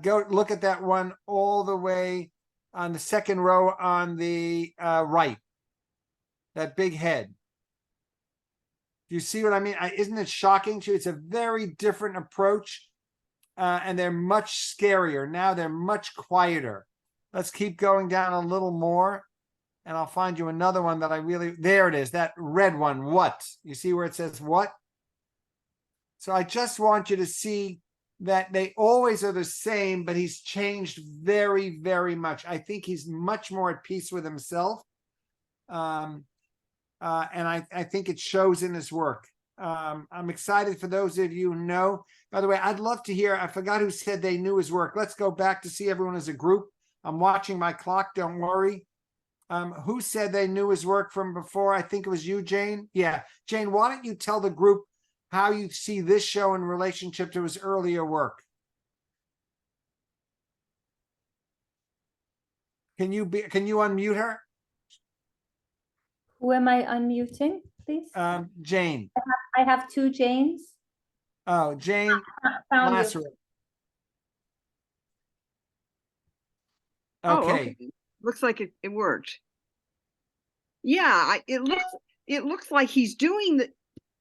go look at that one all the way on the second row on the right, that big head. Do you see what I mean? Isn't it shocking to you? It's a very different approach, and they're much scarier. Now they're much quieter. Let's keep going down a little more, and I'll find you another one that I really, there it is, that red one, what? You see where it says what? So I just want you to see that they always are the same, but he's changed very, very much. I think he's much more at peace with himself. And I think it shows in his work. I'm excited for those of you who know. By the way, I'd love to hear, I forgot who said they knew his work. Let's go back to see everyone as a group. I'm watching my clock, don't worry. Who said they knew his work from before? I think it was you, Jane. Yeah, Jane, why don't you tell the group how you see this show in relationship to his earlier work? Can you unmute her? Who am I unmuting, please? Jane. I have two Janes. Oh, Jane Found you. Lasseter. Oh, Okay. Looks like it worked. Yeah, it looks like he's doing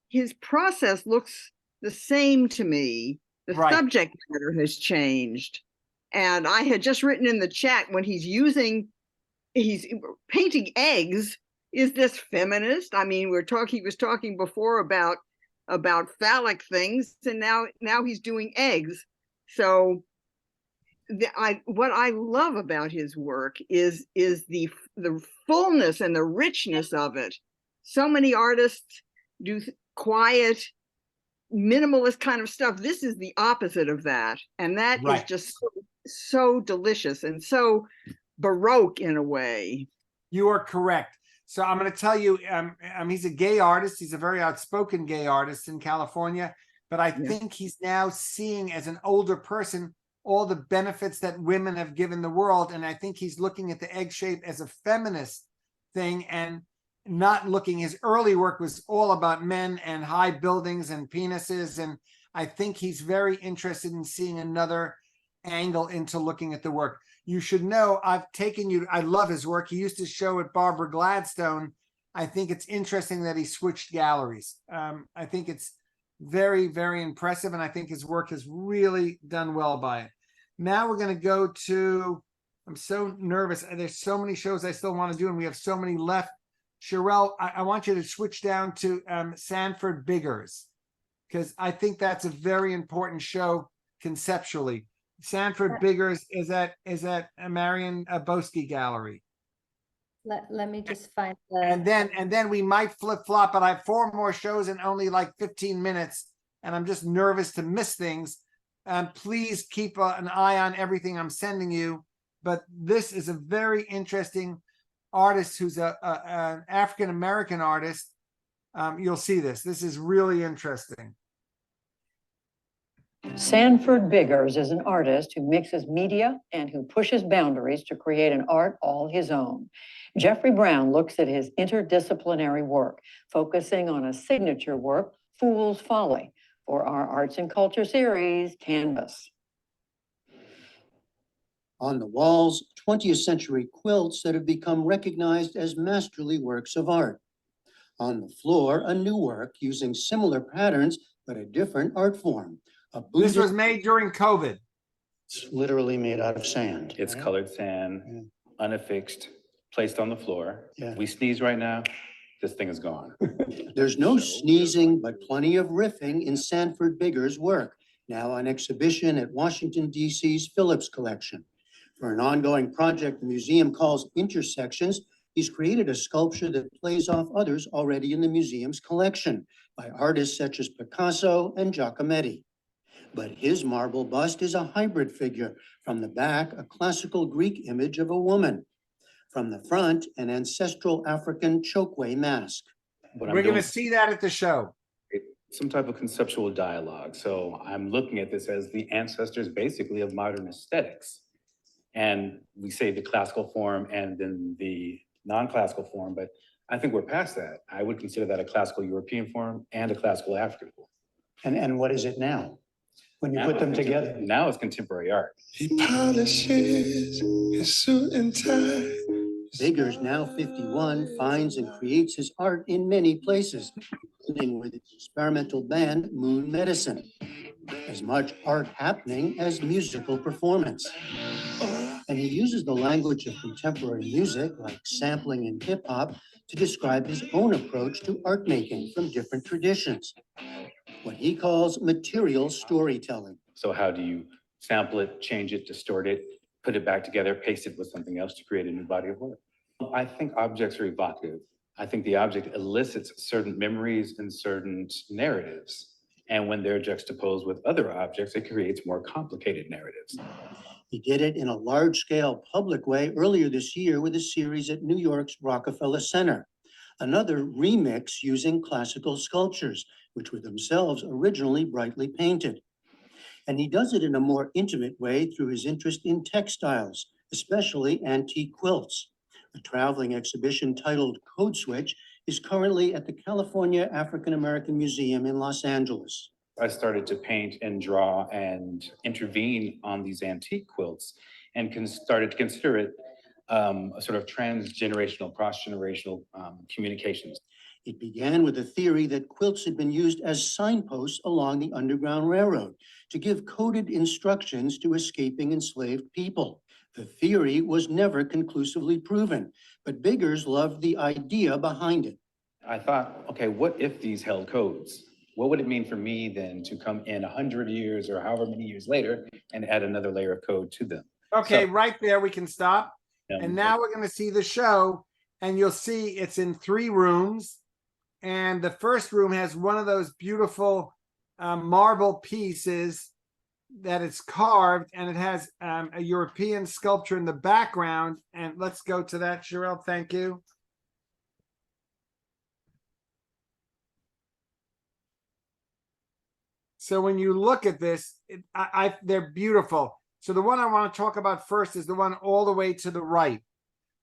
his process looks the same to me. The Right. subject matter has changed. And I had just written in the chat when he's painting eggs. Is this feminist? I mean, he was talking before about phallic things, and now he's doing eggs. So what I love about his work is the fullness and the richness of it. So many artists do quiet, minimalist kind of stuff. This is the opposite of that, and that is just so delicious and so Baroque in a way. You are correct. So I'm going to tell you, he's a gay artist. He's a very outspoken gay artist in California, but I think he's now seeing as an older person all the benefits that women have given the world. And I think he's looking at the egg shape as a feminist thing and not looking, his early work was all about men and high buildings and penises. And I think he's very interested in seeing another angle into looking at the work. You should know, I've taken you, I love his work. He used to show at Barbara Gladstone. I think it's interesting that he switched galleries. I think it's very, very impressive. And I think his work has really done well by it. Now we're going to go to, I'm so nervous. There's so many shows I still want to do, and we have so many left. Sherelle, I want you to switch down to Sanford Biggers, because I think that's a very important show conceptually. Sanford Biggers is at Marion Boesky Gallery. Let me just find the... And then we might flip-flop, but I have 4 more shows in only like 15 minutes, and I'm just nervous to miss things. Please keep an eye on everything I'm sending you. But this is a very interesting artist who's an African-American artist. You'll see this. This is really interesting. Sanford Biggers is an artist who mixes media and who pushes boundaries to create an art all his own. Jeffrey Brown looks at his interdisciplinary work, focusing on a signature work, Fool's Folly, for our Arts and Culture series, Canvas. On the walls, 20th century quilts that have become recognized as masterly works of art. On the floor, a new work using similar patterns, but a different art form. This was made during COVID. It's literally made out of sand. It's colored sand, unaffixed, placed on the floor. Yeah. We sneeze right now, this thing is gone. There's no sneezing, but plenty of riffing in Sanford Biggers' work, now on exhibition at Washington, D.C.'s Phillips Collection. For an ongoing project the museum calls Intersections, he's created a sculpture that plays off others already in the museum's collection by artists such as Picasso and Giacometti. But his marble bust is a hybrid figure. From the back, a classical Greek image of a woman. From the front, an ancestral African chokwe mask. We're going to see that at the show. Some type of conceptual dialogue. So I'm looking at this as the ancestors basically of modern aesthetics. And we say the classical form and then the non-classical form, but I think we're past that. I would consider that a classical European form and a classical African form. And what is it now? When you put them together? Now it's contemporary art. He polishes his suit and tie. Biggers, now 51, finds and creates his art in many places, including with his experimental band, Moon Medicine. As much art happening as musical performance. And he uses the language of contemporary music, like sampling and hip hop, to describe his own approach to art making from different traditions. What he calls material storytelling. So how do you sample it, change it, distort it, put it back together, paste it with something else to create a new body of work? I think objects are evocative. I think the object elicits certain memories and certain narratives. And when they're juxtaposed with other objects, it creates more complicated narratives. He did it in a large-scale public way earlier this year with a series at New York's Rockefeller Center. Another remix using classical sculptures, which were themselves originally brightly painted. And he does it in a more intimate way through his interest in textiles, especially antique quilts. A traveling exhibition titled Code Switch is currently at the California African American Museum in Los Angeles. I started to paint and draw and intervene on these antique quilts and started to consider it a sort of transgenerational, cross-generational communications. It began with a theory that quilts had been used as signposts along the Underground Railroad to give coded instructions to escaping enslaved people. The theory was never conclusively proven, but Biggers loved the idea behind it. I thought, okay, what if these held codes? What would it mean for me then to come in 100 years or however many years later and add another layer of code to them? Okay, right there, we can stop. And now we're going to see the show, and you'll see it's in 3 rooms. And the first room has one of those beautiful marble pieces that it's carved, and it has a European sculpture in the background. And let's go to that, Sherelle. Thank you. So when you look at this, they're beautiful. So the one I want to talk about first is the one all the way to the right.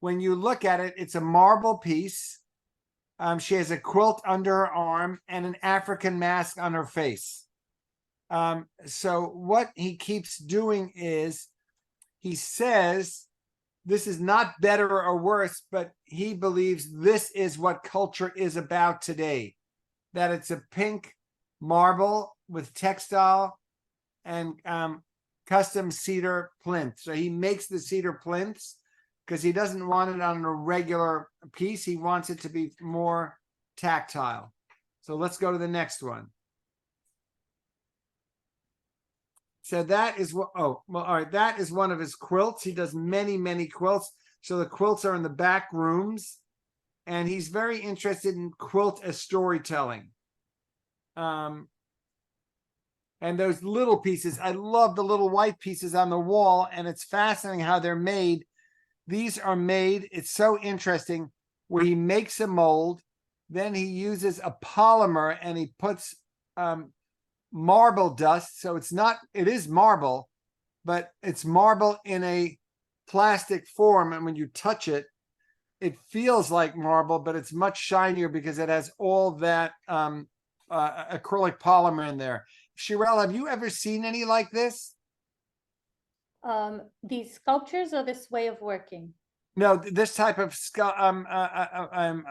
When you look at it, it's a marble piece. She has a quilt under her arm and an African mask on her face. So what he keeps doing is he says this is not better or worse, but he believes this is what culture is about today, that it's a pink marble with textile and custom cedar plinth. So he makes the cedar plinths because he doesn't want it on a regular piece. He wants it to be more tactile. So let's go to the next one. So that is what, oh, well, all right. That is one of his quilts. He does many, many quilts. So the quilts are in the back rooms, and he's very interested in quilt as storytelling. And those little pieces, I love the little white pieces on the wall, and it's fascinating how they're made. These are made, it's so interesting, where he makes a mold, then he uses a polymer and he puts marble dust. So it's not, it is marble, but it's marble in a plastic form. And when you touch it, it feels like marble, but it's much shinier because it has all that acrylic polymer in there. Sherelle, have you ever seen any like this? These sculptures or this way of working? No, this type of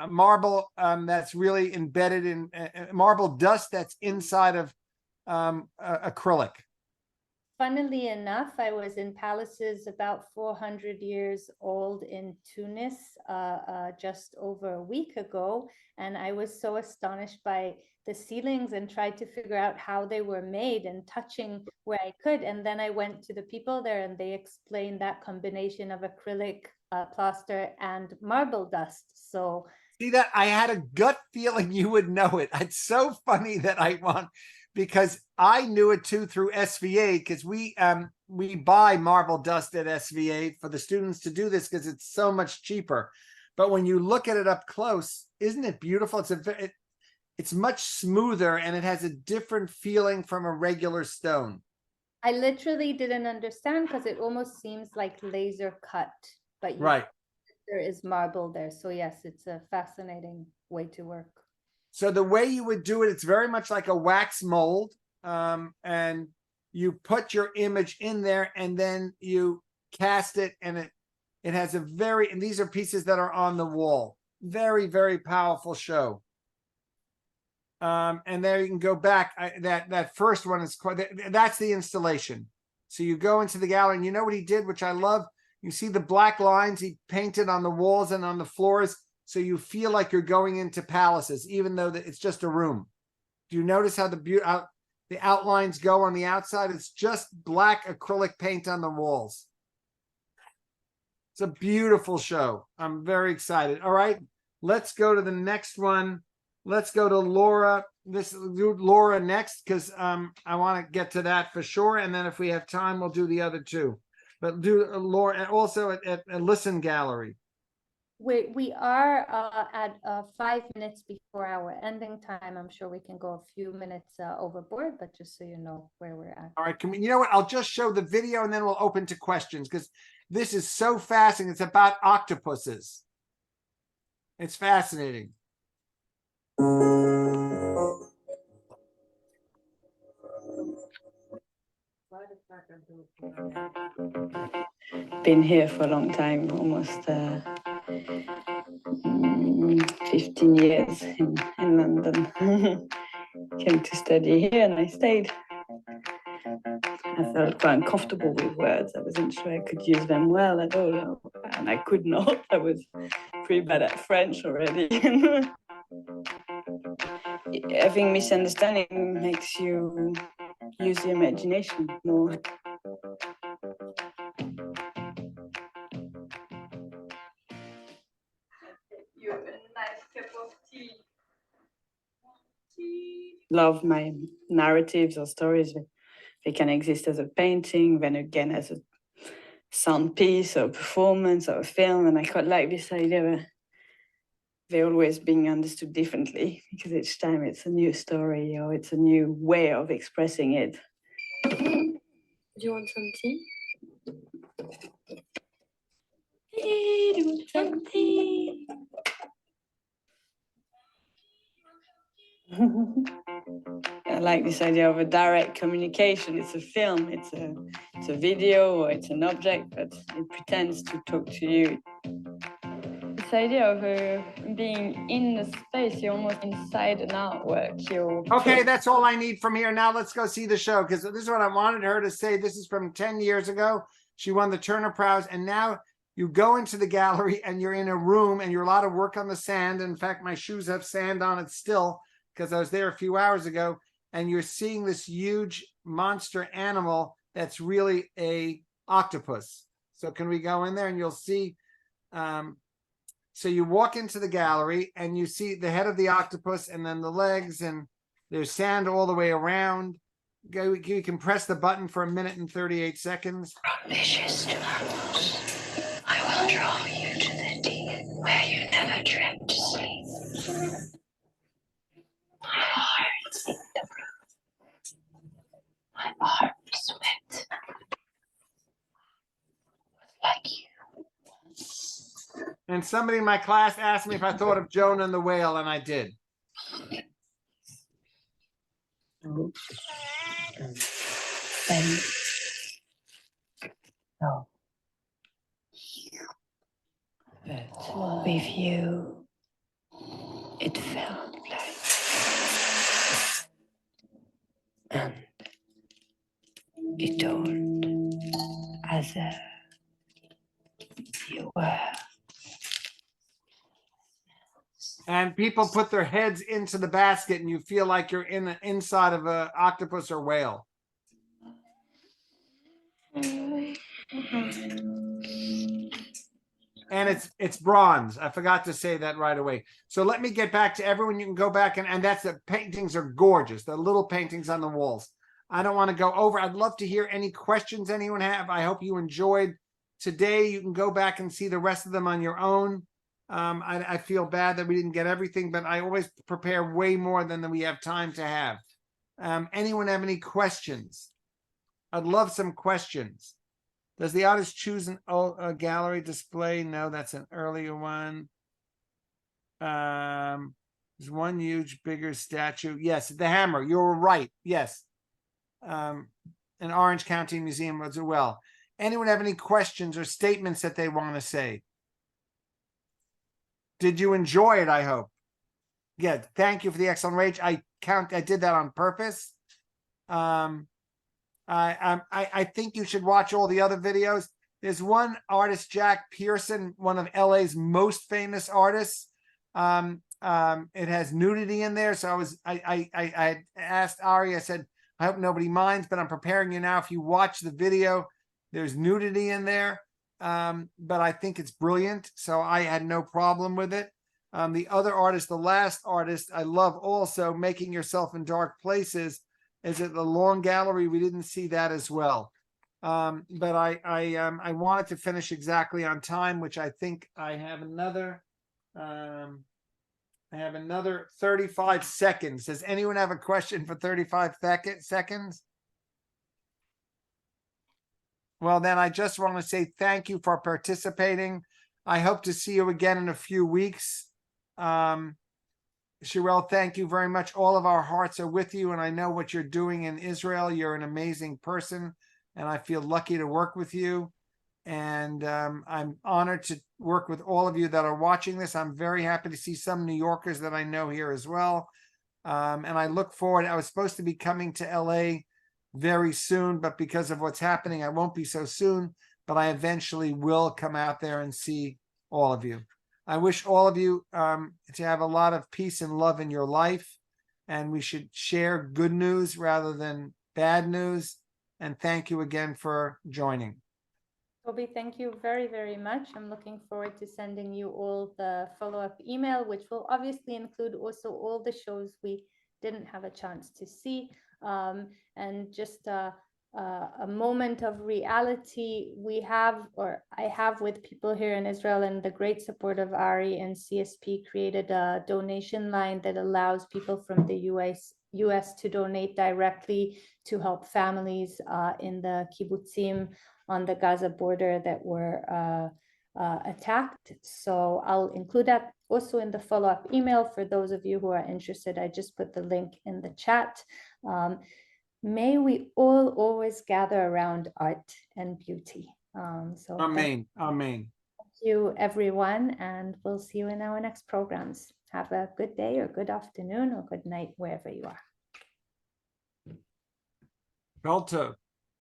marble that's really embedded in marble dust that's inside of acrylic. Funnily enough, I was in palaces about 400 years old in Tunis just over a week ago, and I was so astonished by the ceilings and tried to figure out how they were made and touching where I could. And then I went to the people there and they explained that combination of acrylic plaster and marble dust. So see that I had a gut feeling you would know it. It's so funny that because I knew it too through SVA, because we buy marble dust at SVA for the students to do this because it's so much cheaper. But when you look at it up close, isn't it beautiful? It's much smoother and it has a different feeling from a regular stone. I literally didn't understand because it almost seems like laser cut, but right, there is marble there. So yes, it's a fascinating way to work. So the way you would do it, it's very much like a wax mold, and you put your image in there and then you cast it, and it has a and these are pieces that are on the wall. Very, very powerful show. And there you can go back. That first one is quite, that's the installation. So you go into the gallery and you know what he did, which I love. You see the black lines he painted on the walls and on the floors. So you feel like you're going into palaces, even though it's just a room. Do you notice how the outlines go on the outside? It's just black acrylic paint on the walls. It's a beautiful show. I'm very excited. All right, let's go to the next one. Let's go to Laura. Do Laura next, because I want to get to that for sure. And then if we have time, we'll do the other two. But do Laura, and also at Listen Gallery. We are at 5 minutes before our ending time. I'm sure we can go a few minutes overboard, but just so you know where we're at. All right, you know what? I'll just show the video and then we'll open to questions, because this is so fascinating. It's about octopuses. It's fascinating. Been here for a long time, almost 15 years in London. Came to study here and I stayed. I felt quite uncomfortable with words. I wasn't sure I could use them well at all, and I could not. I was pretty bad at French already. I think misunderstanding makes you use the imagination more. You have a nice cup of tea. Love my narratives or stories. They can exist as a painting, then again as a sound piece or a performance or a film. And I quite like this idea of they're always being understood differently, because each time it's a new story or it's a new way of expressing it. Do you want some tea? Hey, do you want some tea? I like this idea of a direct communication. It's a film, it's a video, or it's an object, but it pretends to talk to you. This idea of being in the space, you're almost inside an artwork. Okay, that's all I need from here. Now let's go see the show, because this is what I wanted her to say. This is from 10 years ago. She won the Turner Prize, and now you go into the gallery and you're in a room and you're allowed to work on the sand. In fact, my shoes have sand on it still, because I was there a few hours ago, and you're seeing this huge monster animal that's really a octopus. So can we go in there and you'll see, so you walk into the gallery and you see the head of the octopus and then the legs, and there's sand all the way around. You can press the button for 1 minute and 38 seconds. Ambitious travels, I will draw you to the deep where you never dreamt to sleep. My heart's in the room. My heart's wet. Like you. And somebody in my class asked me if I thought of Jonah and the whale, and I did. No. But with you, it felt like, and it told as if you were. And people put their heads into the basket and you feel like you're in the inside of an octopus or whale. And it's bronze. I forgot to say that right away. So let me get back to everyone. You can go back and that's the paintings are gorgeous. The little paintings on the walls. I don't want to go over. I'd love to hear any questions anyone have. I hope you enjoyed today. You can go back and see the rest of them on your own. I feel bad that we didn't get everything, but I always prepare way more than we have time to have. Anyone have any questions? I'd love some questions. Does the artist choose a gallery display? No, that's an earlier one. There's one huge, bigger statue. Yes, the hammer. You were right. Yes. An Orange County Museum as well. Anyone have any questions or statements that they want to say? Did you enjoy it? I hope. Yeah. Thank you for the excellent rage. I did that on purpose. I think you should watch all the other videos. There's one artist, Jack Pierson, one of LA's most famous artists. It has nudity in there. So I asked Ari, I said, I hope nobody minds, but I'm preparing you now. If you watch the video, there's nudity in there. but I think it's brilliant. So I had no problem with it. The other artist, the last artist, I love also Making Yourself in Dark Places. Is it the long gallery? We didn't see that as well. But I wanted to finish exactly on time, which I think I have another 35 seconds. Does anyone have a question for 35 seconds? Well, then I just want to say thank you for participating. I hope to see you again in a few weeks. Shirel, thank you very much. All of our hearts are with you, and I know what you're doing in Israel. You're an amazing person, and I feel lucky to work with you. And I'm honored to work with all of you that are watching this. I'm very happy to see some New Yorkers that I know here as well. And I look forward. I was supposed to be coming to LA very soon, but because of what's happening, I won't be so soon, but I eventually will come out there and see all of you. I wish all of you to have a lot of peace and love in your life, and we should share good news rather than bad news. And thank you again for joining. Tobi, thank you very, very much. I'm looking forward to sending you all the follow-up email, which will obviously include also all the shows we didn't have a chance to see. And just a moment of reality we have, or I have, with people here in Israel, and the great support of Ari and CSP created a donation line that allows people from the US to donate directly to help families in the kibbutzim on the Gaza border that were attacked. So I'll include that also in the follow-up email for those of you who are interested. I just put the link in the chat. May we all always gather around art and beauty. So Amen. Amen. Thank you, everyone, and we'll see you in our next programs. Have a good day or good afternoon or good night, wherever you are. Belto.